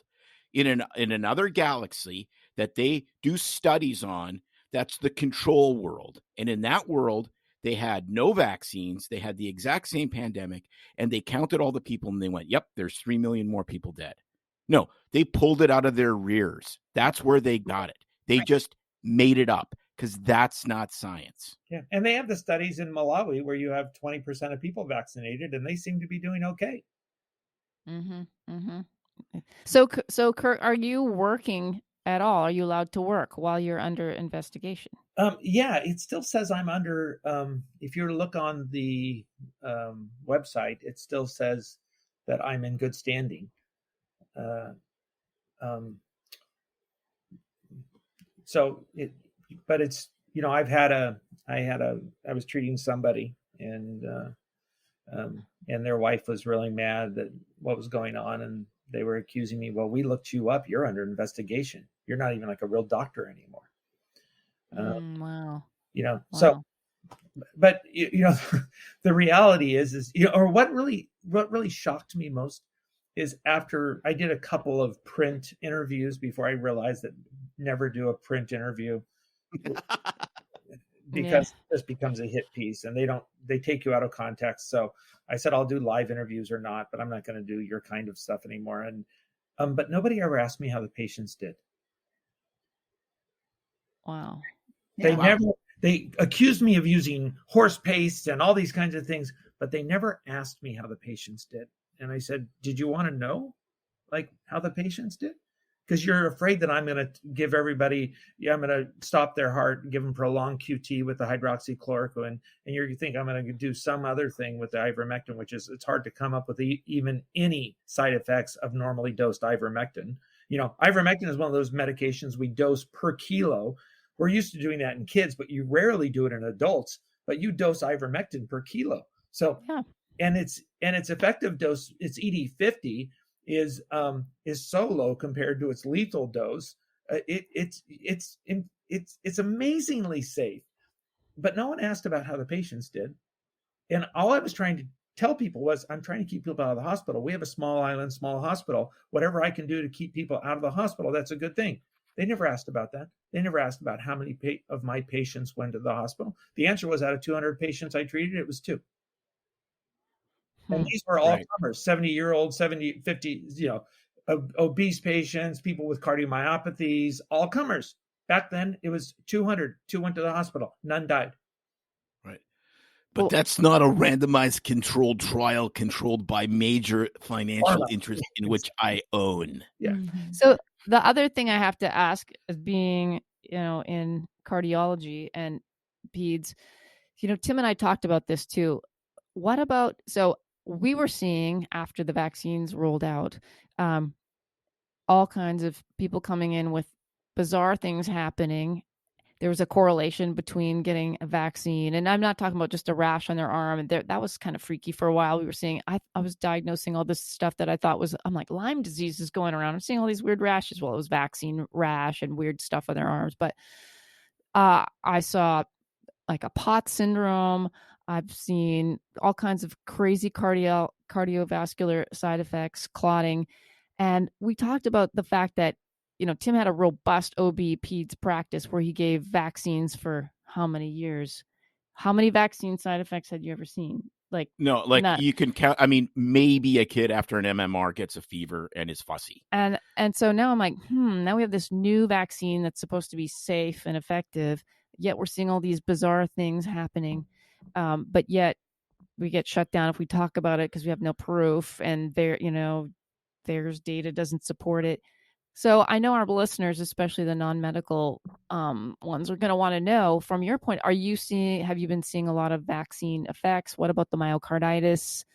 in another galaxy that they do studies on. That's the control world. And in that world, they had no vaccines. They had the exact same pandemic, and they counted all the people and they went, yep, there's 3 million more people dead. No, they pulled it out of their rears. That's where they got it. They just made it up because that's not science. Yeah. And they have the studies in Malawi where you have 20% of people vaccinated and they seem to be doing okay. Mm-hmm. Mm-hmm. So Kirk, are you working at all? Are you allowed to work while you're under investigation? Yeah, it still says I'm under. If you look on the website, it still says that I'm in good standing. But it's I was treating somebody and their wife was really mad that what was going on, and they were accusing me. Well, we looked you up. You're under investigation. You're not even like a real doctor anymore. Wow. Wow. So, but the reality is or what really shocked me most is after I did a couple of print interviews before I realized that never do a print interview because this becomes a hit piece and they take you out of context. So I said, I'll do live interviews or not, but I'm not going to do your kind of stuff anymore. And, but nobody ever asked me how the patients did. Wow. They accused me of using horse paste and all these kinds of things, but they never asked me how the patients did. And I said, did you want to know how the patients did? Because you're afraid that I'm going to give everybody, I'm going to stop their heart, give them prolonged QT with the hydroxychloroquine. And you think I'm going to do some other thing with the ivermectin, which is, it's hard to come up with even any side effects of normally dosed ivermectin. Ivermectin is one of those medications we dose per kilo. We're used to doing that in kids, but you rarely do it in adults, but you dose ivermectin per kilo. So, yeah. And its effective dose, it's ED50. is so low compared to its lethal dose. It's amazingly safe. But no one asked about how the patients did. And all I was trying to tell people was, I'm trying to keep people out of the hospital. We have a small island, small hospital. Whatever I can do to keep people out of the hospital, that's a good thing. They never asked about that. They never asked about how many of my patients went to the hospital. The answer was, out of 200 patients I treated, it was 2. And these were all comers, 70-year-olds, 70, 50, obese patients, people with cardiomyopathies, all comers. Back then, it was 200. 2 went to the hospital. None died. Right. But that's not a randomized controlled trial controlled by major financial interests in which I own. Yeah. So the other thing I have to ask, as being, in cardiology and peds, Tim and I talked about this too. What about, so we were seeing after the vaccines rolled out, all kinds of people coming in with bizarre things happening. There was a correlation between getting a vaccine, and I'm not talking about just a rash on their arm. And that was kind of freaky for a while. We were seeing, I was diagnosing all this stuff that I thought was, I'm like, Lyme disease is going around. I'm seeing all these weird rashes. Well, it was vaccine rash and weird stuff on their arms. But I saw like a POTS syndrome. I've seen all kinds of crazy cardiovascular side effects, clotting. And we talked about the fact that, Tim had a robust OB peds practice where he gave vaccines for how many years? How many vaccine side effects had you ever seen? You can count. I mean, maybe a kid after an MMR gets a fever and is fussy. And so now I'm like, now we have this new vaccine that's supposed to be safe and effective, yet we're seeing all these bizarre things happening. But yet we get shut down if we talk about it because we have no proof, and there's data doesn't support it. So I know our listeners, especially the non-medical ones, are going to want to know, from your point, have you been seeing a lot of vaccine effects? What about the myocarditis?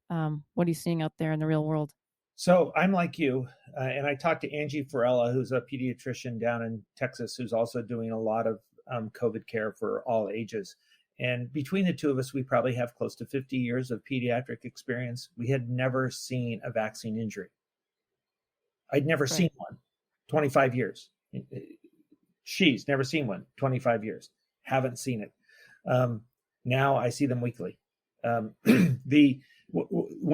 What are you seeing out there in the real world? So I'm like you, and I talked to Angie Farella, who's a pediatrician down in Texas, who's also doing a lot of COVID care for all ages. And between the two of us, we probably have close to 50 years of pediatric experience. We had never seen a vaccine injury. I'd never seen one, 25 years. She's never seen one, 25 years. Haven't seen it. Now I see them weekly. When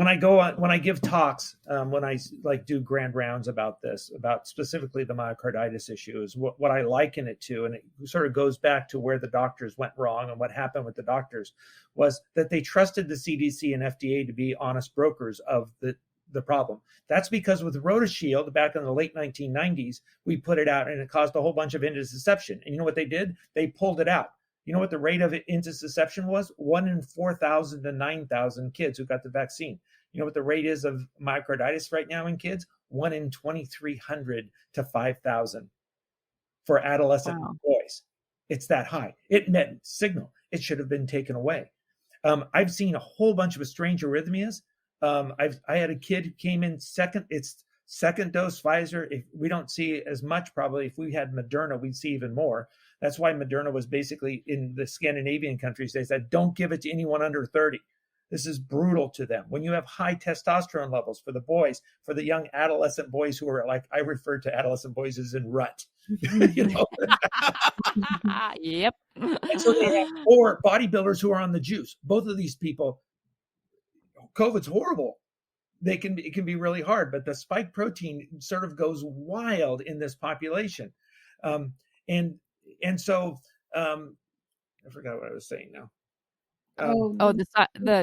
I give talks, when I do grand rounds about this, about specifically the myocarditis issue, is what I liken it to, and it sort of goes back to where the doctors went wrong, and what happened with the doctors was that they trusted the CDC and FDA to be honest brokers of the problem. That's because with RotaShield back in the late 1990s, we put it out and it caused a whole bunch of intussusception. And you know what they did? They pulled it out. You know what the rate of intussusception was? 1 in 4,000 to 9,000 kids who got the vaccine. You know what the rate is of myocarditis right now in kids? 1 in 2,300 to 5,000 for adolescent boys. It's that high. It meant signal. It should have been taken away. I've seen a whole bunch of strange arrhythmias. I had a kid who came in second dose Pfizer. If we don't see as much, probably if we had Moderna, we'd see even more. That's why Moderna was basically in the Scandinavian countries. They said, don't give it to anyone under 30. This is brutal to them. When you have high testosterone levels for the boys, for the young adolescent boys who are like, I refer to adolescent boys as in rut. Yep. And so they have 4 bodybuilders who are on the juice. Both of these people, COVID's horrible. It can be really hard, but the spike protein sort of goes wild in this population. And so I forgot what I was saying now. The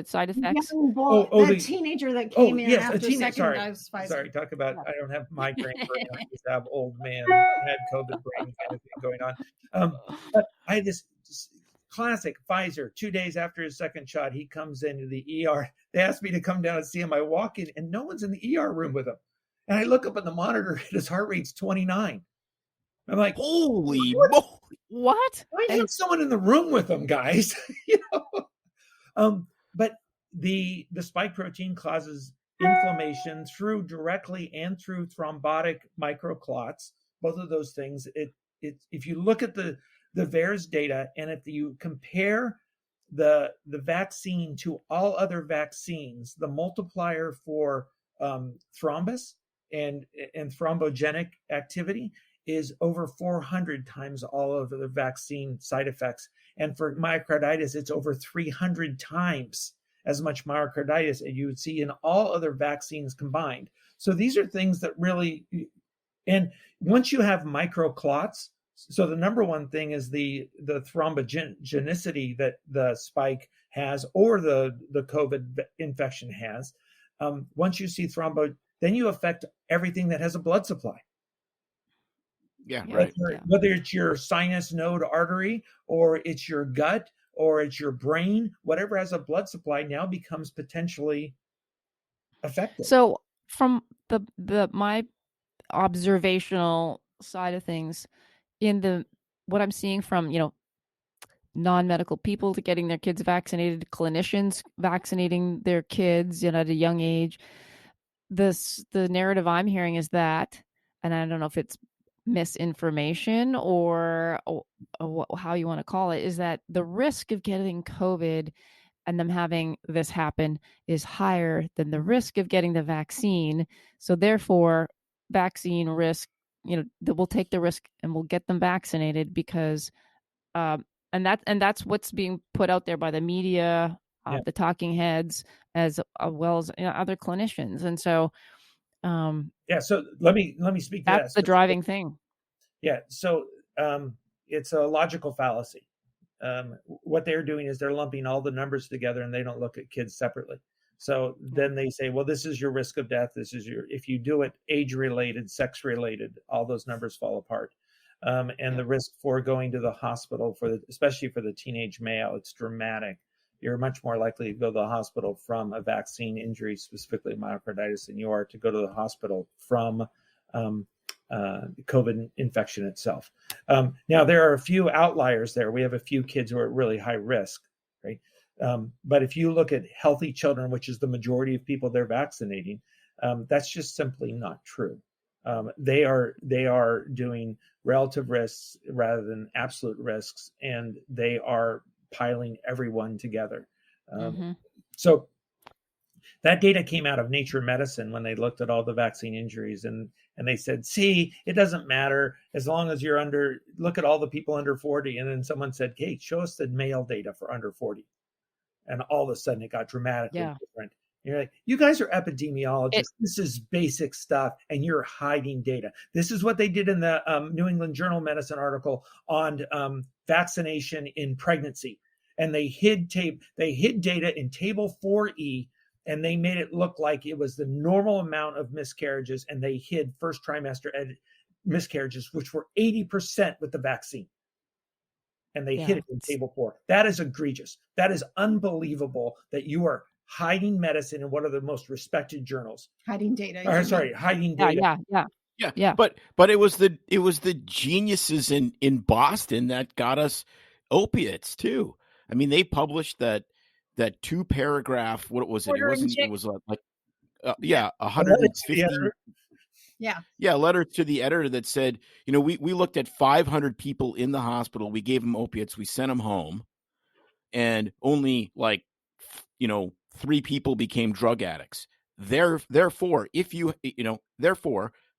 side effects. The teenager that came in after second dose Pfizer. Sorry, talk about, I don't have migraine brain. I just have old man. I had COVID brain kind of thing going on. But I had this classic Pfizer. 2 days after his second shot, he comes into the ER. They asked me to come down and see him. I walk in and no one's in the ER room with him. And I look up at the monitor and his heart rate's 29. I'm like, holy what? I need someone in the room with him, guys. But the spike protein causes inflammation directly and through thrombotic microclots. Both of those things. If you look at the VAERS data, and if you compare the vaccine to all other vaccines, the multiplier for thrombus and thrombogenic activity is over 400 times all of the vaccine side effects. And for myocarditis, it's over 300 times as much myocarditis as you would see in all other vaccines combined. So these are things that really, and once you have microclots, so the number one thing is the thrombogenicity that the spike has or the COVID infection has. Once you see then you affect everything that has a blood supply. Yeah, Yeah. right. Whether it's your sinus node artery or it's your gut or it's your brain, whatever has a blood supply now becomes potentially affected. So from my observational side of things, in what I'm seeing from, non-medical people to getting their kids vaccinated, clinicians vaccinating their kids, at a young age, the narrative I'm hearing is that, and I don't know if it's misinformation or how you want to call it, is that the risk of getting COVID and them having this happen is higher than the risk of getting the vaccine. So therefore, vaccine risk, that we'll take the risk and we'll get them vaccinated because, and that's what's being put out there by the media, the talking heads, as well as other clinicians. And so, so let me speak to that. That's the driving thing. Yeah. So it's a logical fallacy. What they're doing is they're lumping all the numbers together and they don't look at kids separately. So then they say, well, this is your risk of death. This is if you do it age related, sex related, all those numbers fall apart. And the risk for going to the hospital especially for the teenage male, it's dramatic. You're much more likely to go to the hospital from a vaccine injury, specifically myocarditis, than you are to go to the hospital from COVID infection itself. Now, there are a few outliers there. We have a few kids who are at really high risk, right? But if you look at healthy children, which is the majority of people they're vaccinating, that's just simply not true. They are doing relative risks rather than absolute risks, and they are piling everyone together. So that data came out of Nature Medicine when they looked at all the vaccine injuries, and they said, see, it doesn't matter as long as you're look at all the people under 40. And then someone said, hey, show us the male data for under 40. And all of a sudden it got dramatically different. You're like, you guys are epidemiologists. This is basic stuff, and you're hiding data. This is what they did in the New England Journal of Medicine article on vaccination in pregnancy. And they hid data in table 4E, and they made it look like it was the normal amount of miscarriages, and they hid first trimester miscarriages, which were 80% with the vaccine. And they hid it in table 4. That is egregious. That is unbelievable that you are hiding medicine in one of the most respected journals. Hiding data. Hiding data. Yeah. But it was the geniuses in Boston that got us opiates too. I mean, they published that 2-paragraph. What was it? It was like 150. Letter to the editor that said, we looked at 500 people in the hospital. We gave them opiates. We sent them home, and only 3 people became drug addicts. Therefore,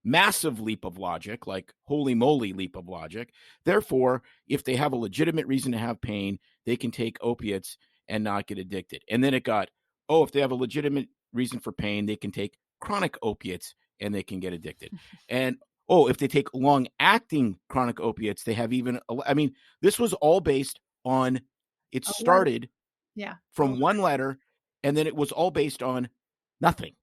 massive leap of logic, like holy moly leap of logic. Therefore, if they have a legitimate reason to have pain, they can take opiates and not get addicted. And then it got, if they have a legitimate reason for pain, they can take chronic opiates and they can get addicted. And, if they take long-acting chronic opiates, they have even, this was all based on, it started from one letter, and then it was all based on nothing.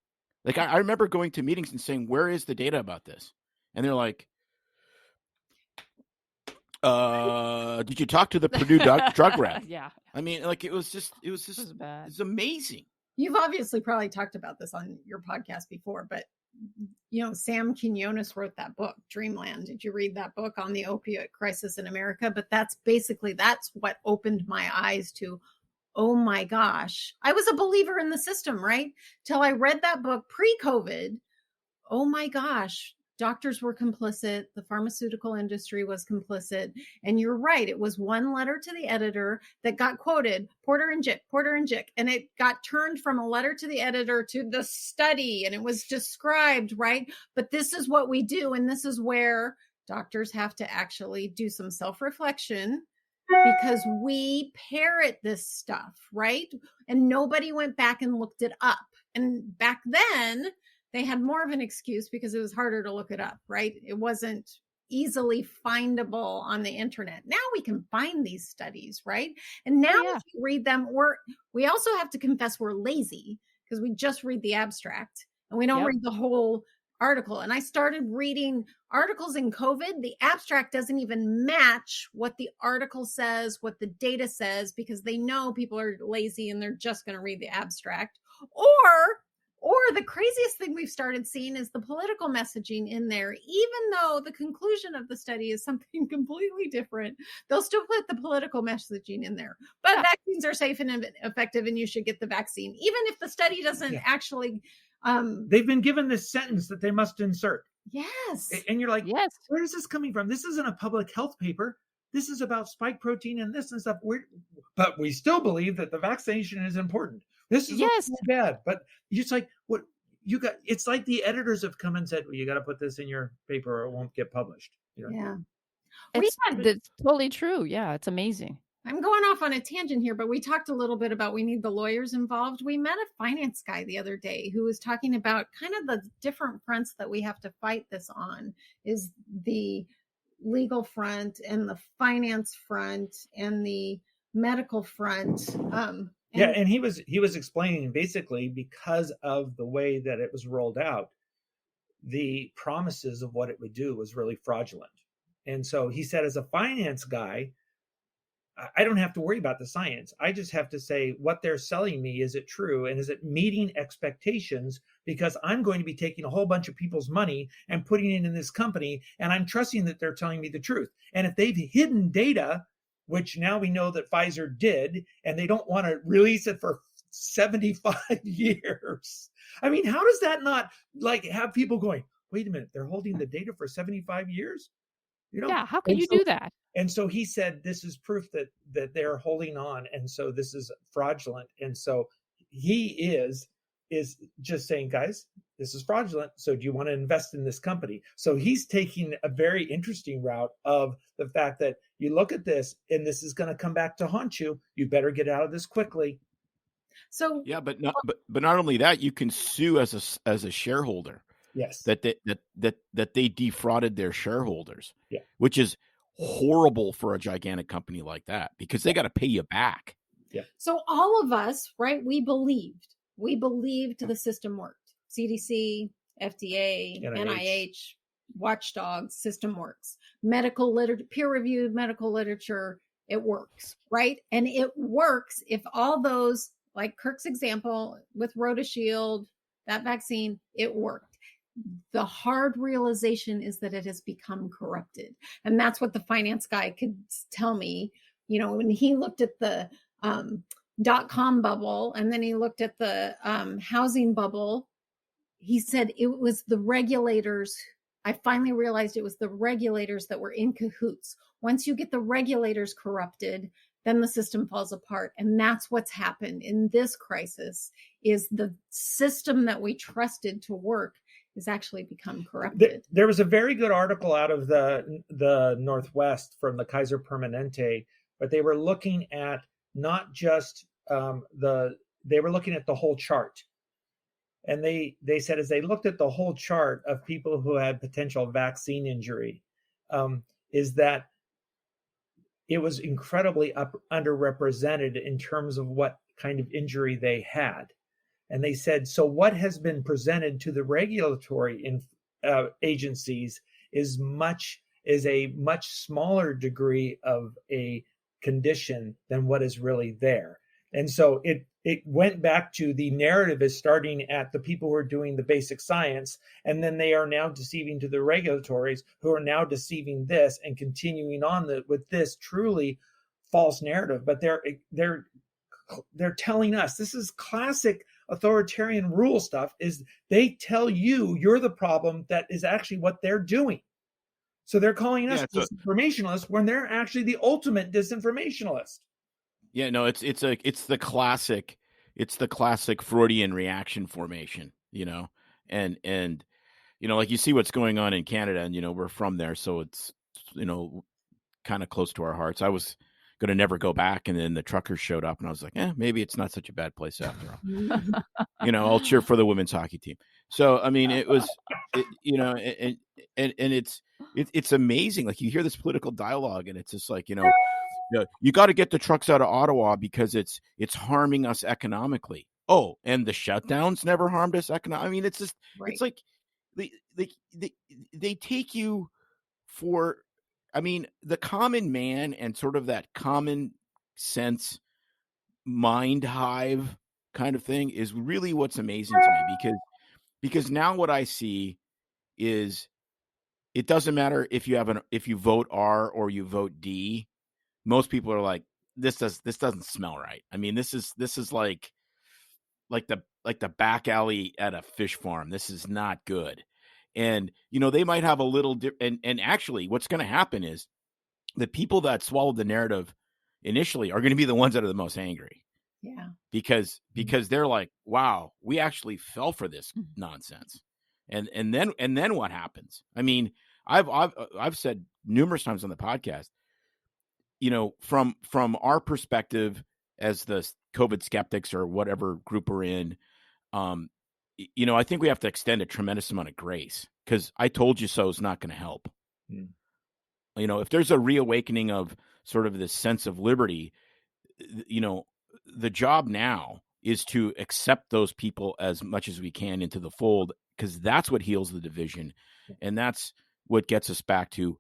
Like, I remember going to meetings and saying, where is the data about this? And they're like, did you talk to the Purdue drug rep? Yeah. I mean, it was bad. It's amazing. You've obviously probably talked about this on your podcast before, but Sam Quinones wrote that book, Dreamland. Did you read that book on the opioid crisis in America? But that's what opened my eyes to, oh my gosh, I was a believer in the system, right? Till I read that book pre-COVID. Oh my gosh, doctors were complicit. The pharmaceutical industry was complicit. And you're right. It was one letter to the editor that got quoted, Porter and Jick. And it got turned from a letter to the editor to the study. And it was described, right? But this is what we do. And this is where doctors have to actually do some self-reflection, because we parrot this stuff, right? And nobody went back and looked it up. And back then, they had more of an excuse because it was harder to look it up, right? It wasn't easily findable on the internet. Now we can find these studies, right? And now if you read them, we also have to confess we're lazy because we just read the abstract and we don't read the whole article. And I started reading articles in COVID. The abstract doesn't even match what the article says, what the data says, because they know people are lazy and they're just going to read the abstract. Or the craziest thing we've started seeing is the political messaging in there. Even though the conclusion of the study is something completely different, they'll still put the political messaging in there. But vaccines are safe and effective and you should get the vaccine, even if the study doesn't actually... they've been given this sentence that they must insert. Yes. And you're like, yes, where is this coming from? This isn't a public health paper. This is about spike protein and this and stuff. But we still believe that the vaccination is important. This is bad. But it's like, what you got? It's like the editors have come and said, well, you got to put this in your paper or it won't get published. You know? Yeah. It's totally true. Yeah, it's amazing. I'm going off on a tangent here, but we talked a little bit about we need the lawyers involved. We met a finance guy the other day who was talking about kind of the different fronts that we have to fight this on, is the legal front and the finance front and the medical front. And he was explaining basically because of the way that it was rolled out, the promises of what it would do was really fraudulent. And so he said, as a finance guy, I don't have to worry about the science. I just have to say what they're selling me. Is it true? And is it meeting expectations? Because I'm going to be taking a whole bunch of people's money and putting it in this company. And I'm trusting that they're telling me the truth. And if they've hidden data, which now we know that Pfizer did, and they don't want to release it for 75 years. I mean, how does that not like have people going, wait a minute, they're holding the data for 75 years? You know? Yeah, how can you do that? And so he said, this is proof that they're holding on. And so this is fraudulent. And so he is just saying, guys, this is fraudulent. So do you want to invest in this company? So he's taking a very interesting route of the fact that you look at this and this is going to come back to haunt you. You better get out of this quickly. So but not only that, you can sue as a shareholder. Yes. That they defrauded their shareholders. Yeah. Which is horrible for a gigantic company like that because they got to pay you back. Yeah. So all of us, right? We believed the system worked. CDC, FDA, NIH, watchdogs, system works. Medical literature, peer-reviewed medical literature, it works, right? And it works if all those, like Kirk's example with RotaShield, that vaccine, it worked. The hard realization is that it has become corrupted. And that's what the finance guy could tell me, you know, when he looked at the .com bubble and then he looked at the housing bubble, he said it was the regulators. I finally realized it was the regulators that were in cahoots. Once you get the regulators corrupted, then the system falls apart. And that's what's happened in this crisis, is the system that we trusted to work has actually become corrupted. There was a very good article out of the Northwest from the Kaiser Permanente, but they were looking at not just they were looking at the whole chart. And they said, as they looked at the whole chart of people who had potential vaccine injury, is that it was incredibly underrepresented in terms of what kind of injury they had. And they said, so what has been presented to the regulatory agencies is a much smaller degree of a condition than what is really there. And so it went back to the narrative is starting at the people who are doing the basic science, and then they are now deceiving to the regulatories who are now deceiving this and continuing on with this truly false narrative. But they're telling us, this is classic authoritarian rule stuff is they tell you you're the problem that is actually what they're doing. So they're calling us disinformationalists when they're actually the ultimate disinformationalist. Yeah, no, it's the classic Freudian reaction formation, and like you see what's going on in Canada, and we're from there, so it's kind of close to our hearts. I was going to never go back, and then the truckers showed up, and I was like, maybe it's not such a bad place after all. I'll cheer for the women's hockey team. So I mean, and it's amazing. Like you hear this political dialogue, and it's just like you got to get the trucks out of Ottawa because it's harming us economically. Oh, and the shutdowns never harmed us economically. I mean, it's just It's like they take you for, I mean, the common man and sort of that common sense mind hive kind of thing is really what's amazing to me, because now what I see is it doesn't matter if you vote R or you vote D. Most people are like, this doesn't smell right. I mean, this is like the back alley at a fish farm. This is not good. And, they might have a little and actually what's going to happen is the people that swallowed the narrative initially are going to be the ones that are the most angry. Yeah. Because they're like, wow, we actually fell for this nonsense. And then what happens? I mean, I've said numerous times on the podcast, from our perspective as the COVID skeptics or whatever group we're in, I think we have to extend a tremendous amount of grace, because I told you so is not going to help. If there's a reawakening of sort of this sense of liberty, the job now is to accept those people as much as we can into the fold, because that's what heals the division. And that's what gets us back to,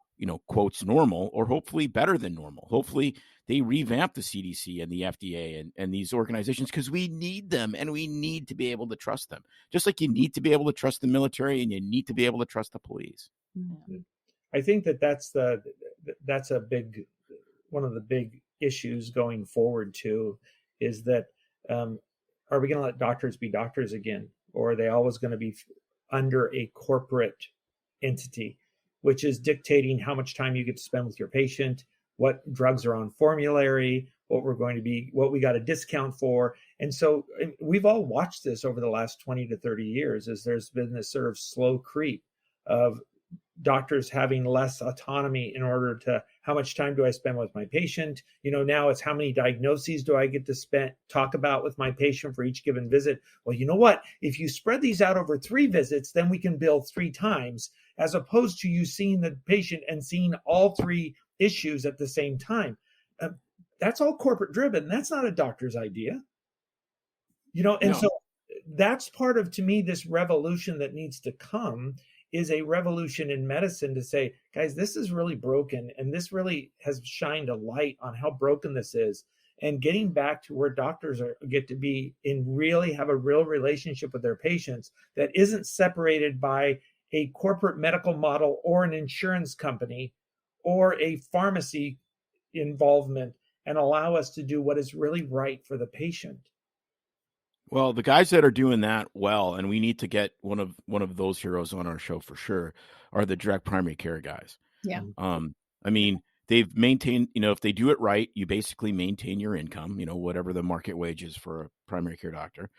quotes normal, or hopefully better than normal. Hopefully they revamp the CDC and the FDA and these organizations, because we need them, and we need to be able to trust them. Just like you need to be able to trust the military, and you need to be able to trust the police. I think that's a big, one of the big issues going forward too, is that are we going to let doctors be doctors again, or are they always going to be under a corporate entity, which is dictating how much time you get to spend with your patient, what drugs are on formulary, what we got a discount for. And so we've all watched this over the last 20 to 30 years, as there's been this sort of slow creep of doctors having less autonomy in order to, how much time do I spend with my patient? Now it's how many diagnoses do I get to talk about with my patient for each given visit? Well, you know what? If you spread these out over 3 visits, then we can bill 3 times, as opposed to you seeing the patient and seeing all 3 issues at the same time. That's all corporate driven. That's not a doctor's idea. So that's part of, to me, this revolution that needs to come is a revolution in medicine to say, guys, this is really broken. And this really has shined a light on how broken this is. And getting back to where doctors get to be and really have a real relationship with their patients that isn't separated by a corporate medical model or an insurance company or a pharmacy involvement, and allow us to do what is really right for the patient. Well, the guys that are doing that well, and we need to get one of those heroes on our show for sure, are the direct primary care guys. Yeah. I mean, they've maintained, if they do it right, you basically maintain your income, whatever the market wage is for a primary care doctor,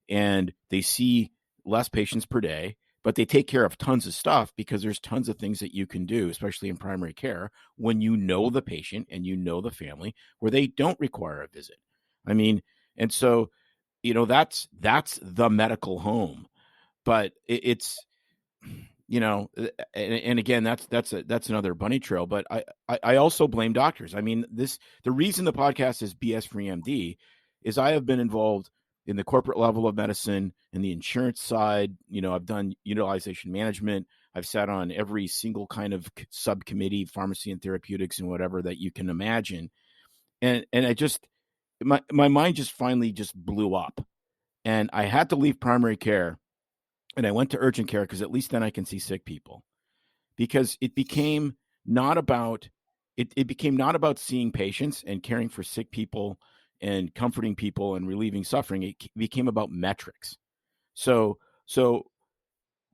and they see less patients per day, but they take care of tons of stuff, because there's tons of things that you can do, especially in primary care, when you know the patient and you know the family, where they don't require a visit. I mean, and so, that's the medical home. But it's, and again, that's another bunny trail. But I also blame doctors. I mean, the reason the podcast is BS Free MD is I have been involved in the corporate level of medicine and the insurance side. I've done utilization management. I've sat on every single kind of subcommittee, pharmacy and therapeutics and whatever that you can imagine. And I just, my mind just finally just blew up, and I had to leave primary care, and I went to urgent care, because at least then I can see sick people, because it became not about seeing patients and caring for sick people and comforting people and relieving suffering, it became about metrics. So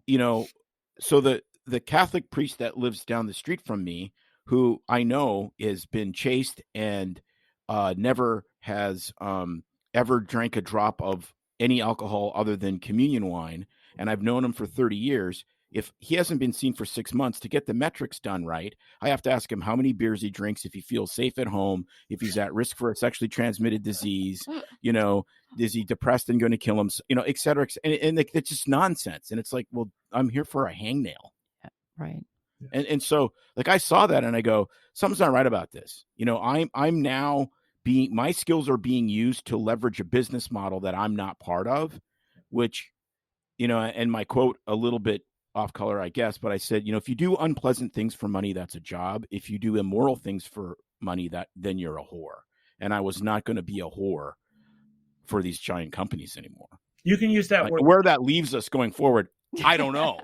the Catholic priest that lives down the street from me, who I know has been chaste and never has ever drank a drop of any alcohol other than communion wine, and I've known him for 30 years, if he hasn't been seen for 6 months, to get the metrics done right, I have to ask him how many beers he drinks, if he feels safe at home, if he's at risk for a sexually transmitted disease, is he depressed and going to kill him, et cetera. And it's just nonsense. And it's like, well, I'm here for a hangnail. Right. And so like I saw that and I go, something's not right about this. I'm now my skills are being used to leverage a business model that I'm not part of, which, and my quote a little bit off color, I guess, but I said, if you do unpleasant things for money, that's a job. If you do immoral things for money, then you're a whore. And I was not going to be a whore for these giant companies anymore. You can use that word. Where that leaves us going forward, I don't know,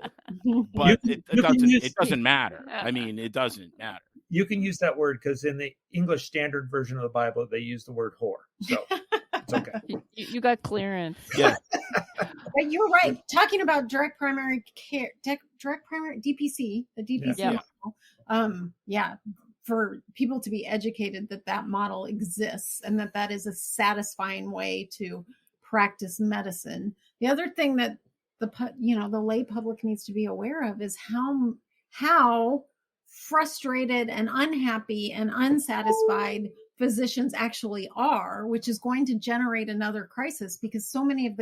but it doesn't matter. I mean, it doesn't matter. You can use that word because in the English Standard Version of the Bible, they use the word whore. So it's okay. You got clearance. Yeah. But you're right. Talking about direct primary care, direct primary DPC, the DPC model. For people to be educated that model exists and that is a satisfying way to practice medicine. The other thing that the lay public needs to be aware of is how frustrated and unhappy and unsatisfied physicians actually are, which is going to generate another crisis because so many of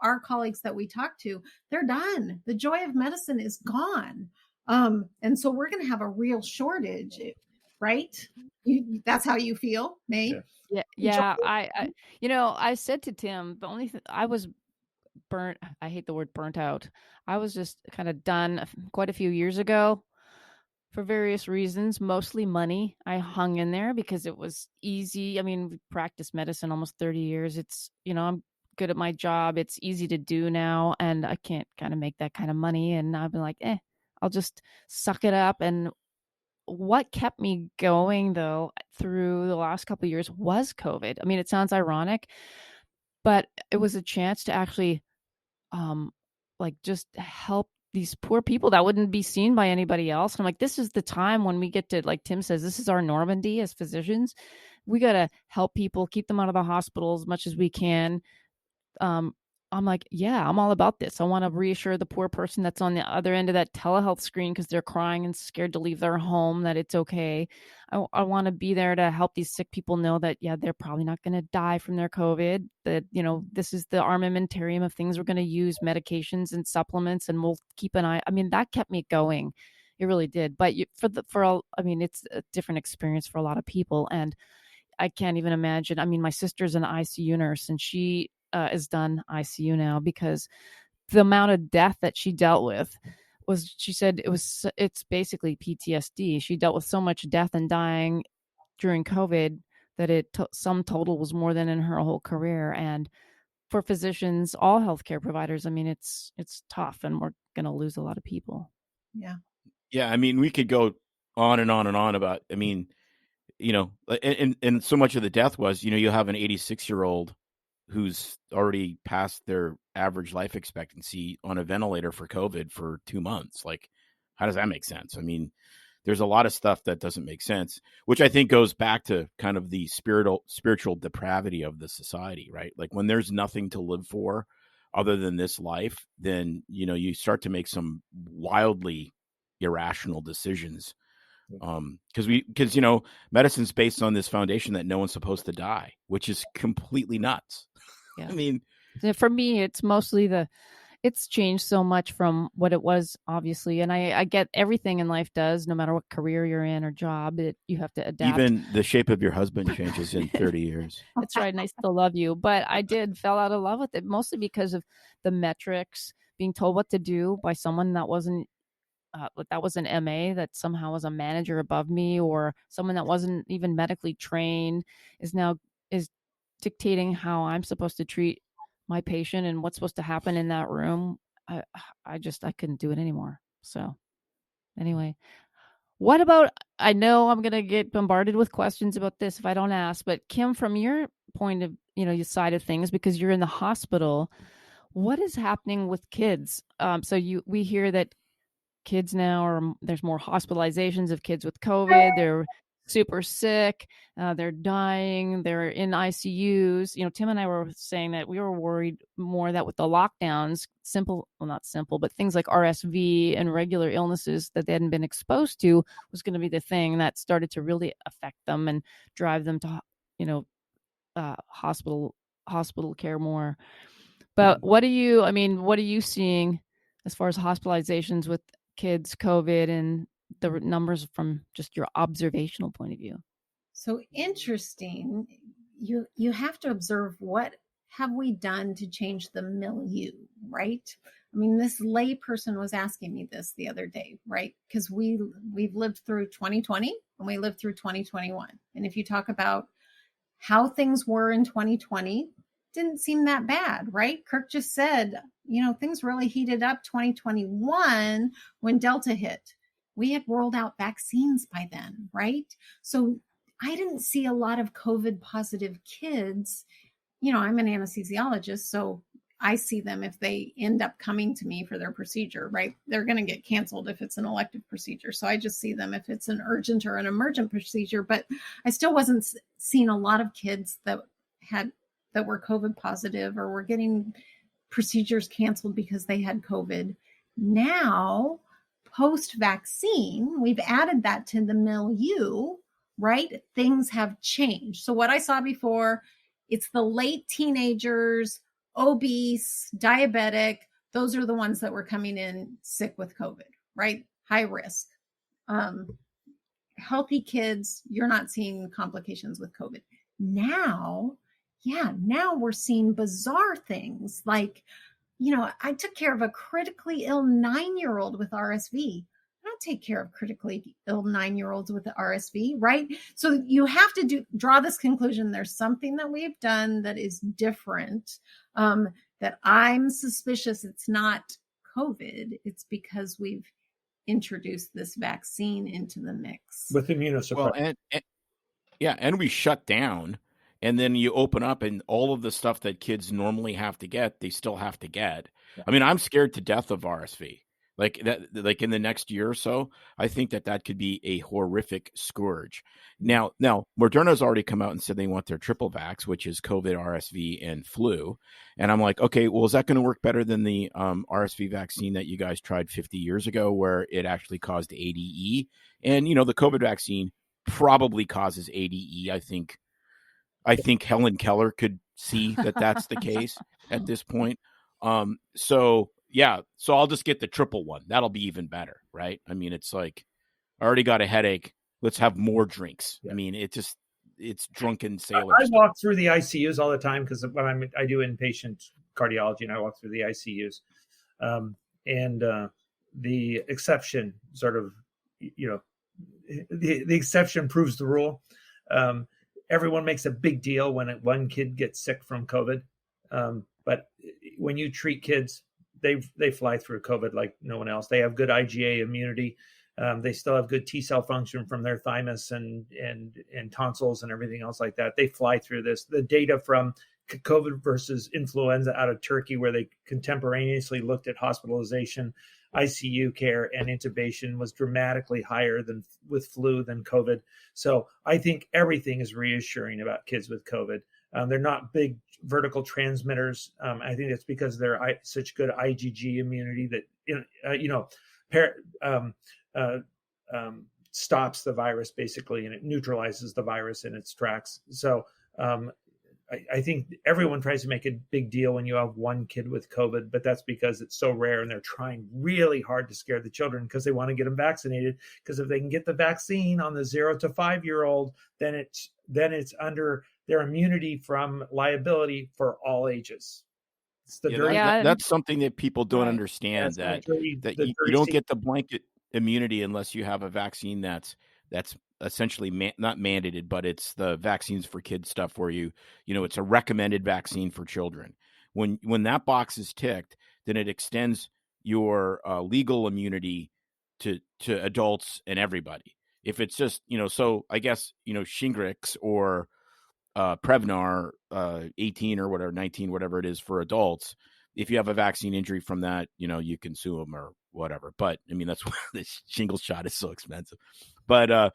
our colleagues that we talk to, they're done. The joy of medicine is gone. And so we're going to have a real shortage, right? That's how you feel, May? Yeah. I said to Tim, the only thing I was burnt, I hate the word burnt out. I was just kind of done quite a few years ago for various reasons, mostly money. I hung in there because it was easy. I mean, we practiced medicine almost 30 years. It's, I'm good at my job. It's easy to do now. And I can't kind of make that kind of money. And I've been like, I'll just suck it up. And what kept me going, though, through the last couple of years was COVID. I mean, it sounds ironic, but it was a chance to actually just help these poor people that wouldn't be seen by anybody else. I'm like, this is the time when we get to, like Tim says, this is our Normandy as physicians. We got to help people, keep them out of the hospital as much as we can. I'm like, yeah, I'm all about this. I want to reassure the poor person that's on the other end of that telehealth screen because they're crying and scared to leave their home, that it's okay. I want to be there to help these sick people know that, they're probably not going to die from their COVID, that, this is the armamentarium of things we're going to use, medications and supplements, and we'll keep an eye. I mean, that kept me going. It really did. But it's a different experience for a lot of people. And I can't even imagine. I mean, my sister's an ICU nurse and she is done ICU now because the amount of death that she dealt with she said it's basically PTSD. She dealt with so much death and dying during COVID that some total was more than in her whole career. And for physicians, all healthcare providers, I mean, it's tough and we're going to lose a lot of people. Yeah. Yeah. I mean, we could go on and on and on about, I mean, and so much of the death was, you have an 86-year-old who's already past their average life expectancy on a ventilator for COVID for 2 months. Like, how does that make sense? I mean, there's a lot of stuff that doesn't make sense, which I think goes back to kind of the spiritual depravity of the society, right? Like when there's nothing to live for other than this life, then, you start to make some wildly irrational decisions. Because medicine's based on this foundation that no one's supposed to die, which is completely nuts. Yeah. I mean, for me, it's mostly it's changed so much from what it was, obviously. And I get everything in life does, no matter what career you're in or job, you have to adapt. Even the shape of your husband changes in 30 years. That's right. And I still love you. But I fell out of love with it, mostly because of the metrics, being told what to do by someone that wasn't that was an MA, that somehow was a manager above me, or someone that wasn't even medically trained is dictating how I'm supposed to treat my patient and what's supposed to happen in that room. I couldn't do it anymore. So anyway, what about, I know I'm going to get bombarded with questions about this if I don't ask, but Kim, from your point of, your side of things, because you're in the hospital. What is happening with kids? We hear that kids now there's more hospitalizations of kids with COVID. They're super sick. They're dying. They're in ICUs. Tim and I were saying that we were worried more that with the lockdowns, not simple, but things like RSV and regular illnesses that they hadn't been exposed to was going to be the thing that started to really affect them and drive them to, hospital care more. But what are you seeing as far as hospitalizations with kids, COVID, and the numbers from just your observational point of view? So interesting. You have to observe, what have we done to change the milieu, right? I mean, this lay person was asking me this the other day, right? Because we've lived through 2020 and we lived through 2021. And if you talk about how things were in 2020, didn't seem that bad, right? Kirk just said, things really heated up 2021 when Delta hit. We had rolled out vaccines by then, right? So I didn't see a lot of COVID positive kids. I'm an anesthesiologist, so I see them if they end up coming to me for their procedure, right? They're going to get canceled if it's an elective procedure. So I just see them if it's an urgent or an emergent procedure. But I still wasn't seeing a lot of kids that were COVID positive or were getting procedures canceled because they had COVID. Now, post-vaccine, we've added that to the milieu, right? Things have changed. So what I saw before, it's the late teenagers, obese, diabetic. Those are the ones that were coming in sick with COVID, right? High risk. Healthy kids, you're not seeing complications with COVID. Now we're seeing bizarre things like, I took care of a critically ill 9-year-old with RSV. I don't take care of critically ill 9-year-olds with the RSV, right? So you have to draw this conclusion. There's something that we've done that is different, that I'm suspicious it's not COVID. It's because we've introduced this vaccine into the mix. With immunosuppression. Well, and we shut down. And then you open up and all of the stuff that kids normally have to get, they still have to get. Yeah. I mean, I'm scared to death of RSV. Like in the next year or so, I think that could be a horrific scourge. Now, Moderna's already come out and said they want their triple vax, which is COVID, RSV, and flu. And I'm like, okay, well, is that going to work better than the RSV vaccine that you guys tried 50 years ago where it actually caused ADE? And, the COVID vaccine probably causes ADE, I think Helen Keller could see that that's the case at this point. So I'll just get the triple one. That'll be even better, right? I mean, it's like, I already got a headache. Let's have more drinks. Yeah. I mean, it's drunken sailors. I walk through the ICUs all the time because when I do inpatient cardiology and I walk through the ICUs. The exception sort of, the exception proves the rule. Everyone makes a big deal when one kid gets sick from COVID. But when you treat kids, they fly through COVID like no one else. They have good IgA immunity. They still have good T cell function from their thymus and tonsils and everything else like that. They fly through this. The data from COVID versus influenza out of Turkey, where they contemporaneously looked at hospitalization, ICU care, and intubation, was dramatically higher than with flu than COVID. So I think everything is reassuring about kids with COVID. They're not big vertical transmitters. I think it's because they're such good IgG immunity that stops the virus basically, and it neutralizes the virus in its tracks. So I think everyone tries to make a big deal when you have one kid with COVID, but that's because it's so rare and they're trying really hard to scare the children because they want to get them vaccinated. Because if they can get the vaccine on the 0 to 5-year-old, then it's under their immunity from liability for all ages. It's that's something that people don't understand, that you don't get the blanket immunity unless you have a vaccine that's essentially not mandated, but it's the vaccines for kids stuff where it's a recommended vaccine for children. When that box is ticked, then it extends your legal immunity to adults and everybody. If it's just, so I guess, Shingrix or Prevnar 18 or whatever, 19, whatever it is for adults. If you have a vaccine injury from that, you can sue them or whatever. But I mean, that's why this shingles shot is so expensive. But, and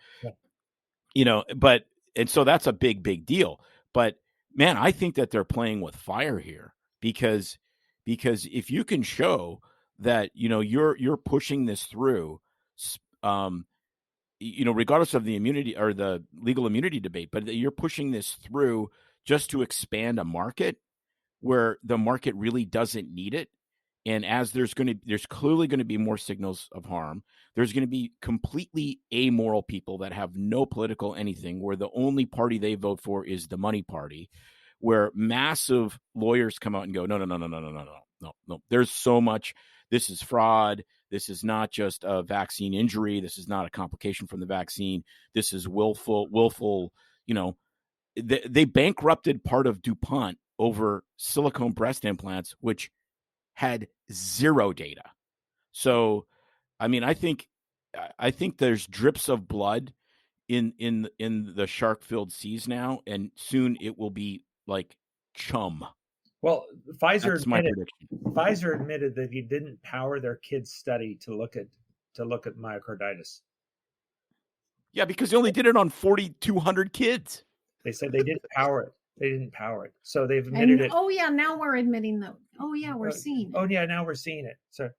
so that's a big, big deal. But man, I think that they're playing with fire here because if you can show that, you're pushing this through, regardless of the immunity or the legal immunity debate, but you're pushing this through just to expand a market where the market really doesn't need it. And as there's clearly going to be more signals of harm, there's going to be completely amoral people that have no political anything, where the only party they vote for is the money party, where massive lawyers come out and go, no. There's so much. This is fraud. This is not just a vaccine injury. This is not a complication from the vaccine. This is willful. They bankrupted part of DuPont over silicone breast implants, which had zero data. So, I mean, I think there's drips of blood in the shark-filled seas now, and soon it will be like chum. Well, Pfizer prediction. admitted that he didn't power their kids' study to look at myocarditis. Yeah, because they only did it on 4,200 kids. They said they didn't power it. So they've admitted it. Oh yeah, now we're admitting that. Oh yeah, we're seeing it. Oh yeah, now we're seeing it. So,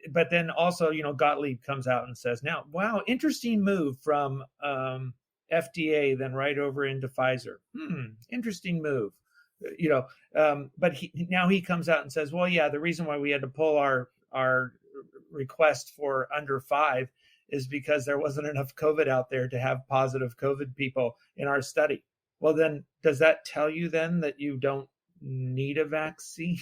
but then also, Gottlieb comes out and says, "Now, wow, interesting move from FDA, then right over into Pfizer. Interesting move." But he comes out and says, "Well, yeah, the reason why we had to pull our request for under 5 is because there wasn't enough COVID out there to have positive COVID people in our study." Well, then, does that tell you then that you don't need a vaccine?